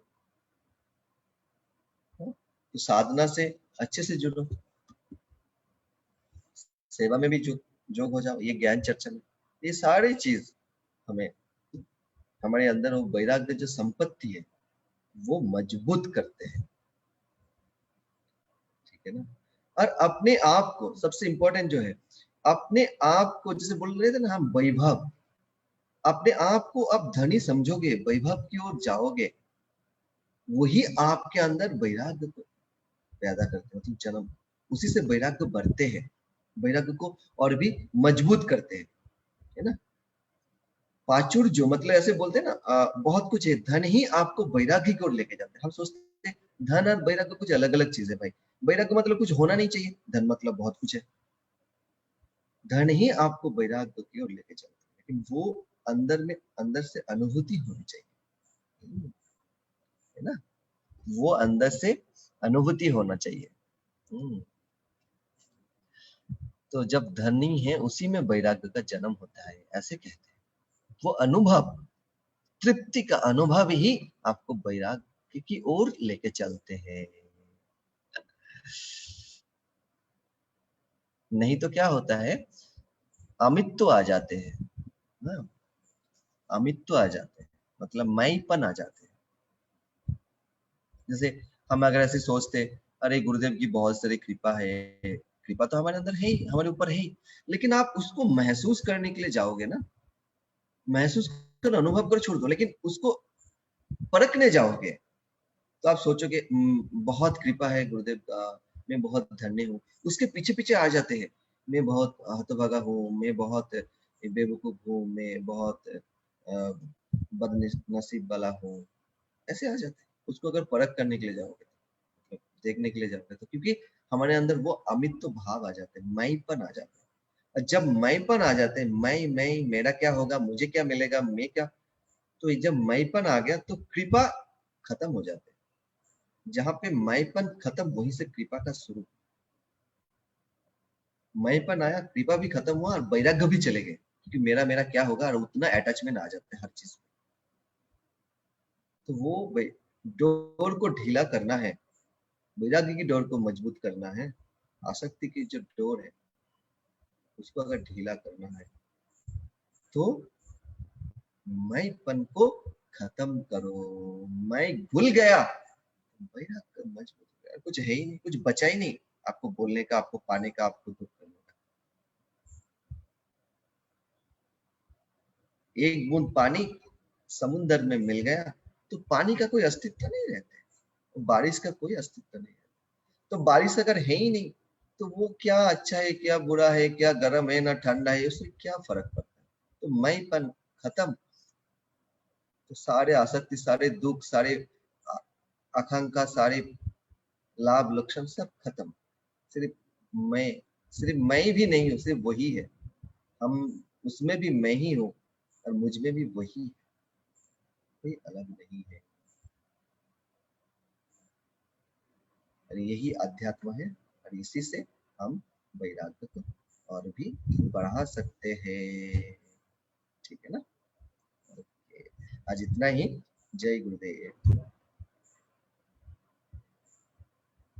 A: तो साधना से अच्छे से जुड़ो, सेवा में भी जोग हो जाओ, ये ज्ञान चर्चा में, ये सारी चीज हमें हमारे अंदर वो वैराग्य जो संपत्ति है वो मजबूत करते हैं। ठीक है ना। और अपने आप को सबसे इंपॉर्टेंट जो है, अपने आप को जैसे बोल रहे थे ना हम, वैभव, अपने आप को आप धनी समझोगे, वैभव की ओर जाओगे, वही आपके अंदर वैराग्य को पैदा करते हैं, मतलब जन्म, उसी से वैराग्य बढ़ते हैं, वैराग्य को और भी मजबूत करते हैं, है ना। पाचुर जो मतलब ऐसे बोलते हैं ना, बहुत कुछ है, धन ही आपको वैराग्य की ओर लेके जाते हैं। हम सोचते हैं धन और वैराग्य कुछ अलग अलग चीज है भाई। वैराग्य मतलब कुछ होना नहीं चाहिए, धन मतलब बहुत कुछ है। धन ही आपको वैराग्य की ओर लेके चलता है, लेकिन वो अंदर में, अंदर से अनुभूति होनी चाहिए, है ना। वो अंदर से अनुभूति होना चाहिए। तो जब धनी है उसी में वैराग्य का जन्म होता है, ऐसे कहते हैं। वो अनुभव, तृप्ति का अनुभव ही आपको वैराग्य की ओर लेके चलते हैं। नहीं तो क्या होता है, अमित्व आ जाते हैं ना, अमित्व आ जाते हैं, मतलब मैंपन आ जाते हैं। जैसे हम अगर ऐसे सोचते, अरे गुरुदेव की बहुत सारी कृपा है, कृपा तो हमारे अंदर है ही, हमारे ऊपर है ही, लेकिन आप उसको महसूस करने के लिए जाओगे ना, महसूस कर, अनुभव कर छोड़ दो, लेकिन उसको परखने जाओगे तो आप सोचोगे बहुत कृपा है गुरुदेव का, मैं बहुत धन्य हूँ, उसके पीछे पीछे आ जाते हैं, मैं बहुत हतभागा हूँ, मैं बहुत बेवकूफ हूँ, मैं बहुत बदनसीब वाला हूँ, ऐसे आ जाते हैं। उसको अगर परख करने के लिए जाओगे, मतलब देखने के लिए जाओगे, तो क्योंकि हमारे अंदर वो अमित्व भाव आ जाते हैं, मैंपन आ जाता है। और जब मैंपन आ जाते हैं, मैं मेरा क्या होगा, मुझे क्या मिलेगा, मैं क्या, तो जब मैंपन आ गया तो कृपा खत्म हो जाते हैं। जहां पे मैंपन खत्म, वहीं से कृपा का शुरू। मैंपन आया, कृपा भी खत्म हुआ और वैराग्य भी चले गए, क्योंकि मेरा मेरा क्या होगा, और उतना अटैचमेंट आ जाते हैं हर चीज में। तो वो डोर को ढीला करना है, वैराग्य की डोर को मजबूत करना है, आसक्ति की जो डोर है उसको अगर ढीला करना है, तो मैंपन को खत्म करो। मैं भूल गया, वैराग्य मजबूत हो गया, कुछ है ही नहीं, कुछ बचा ही नहीं आपको बोलने का, आपको पाने का, आपको दुख करने का। एक बूंद पानी समुन्द्र में मिल गया तो पानी का कोई अस्तित्व नहीं रहता, बारिश का कोई अस्तित्व नहीं है। तो बारिश अगर है ही नहीं, तो वो क्या अच्छा है, क्या बुरा है, क्या गर्म है ना ठंडा है, उससे क्या फर्क पड़ता है। तो मैंपन खत्म, तो सारे आसक्ति, सारे दुख, सारे आ- आकांक्षा, सारे लाभ लक्षण सब खत्म। सिर्फ मैं, सिर्फ मैं भी नहीं हूँ, सिर्फ वही है। हम, उसमें भी मैं ही हूँ और मुझ में भी वही है, कोई अलग नहीं है। और यही अध्यात्म है, और इसी से हम वैराग्य को और भी बढ़ा सकते हैं। ठीक है ना। ओके, आज इतना ही। जय गुरुदेव।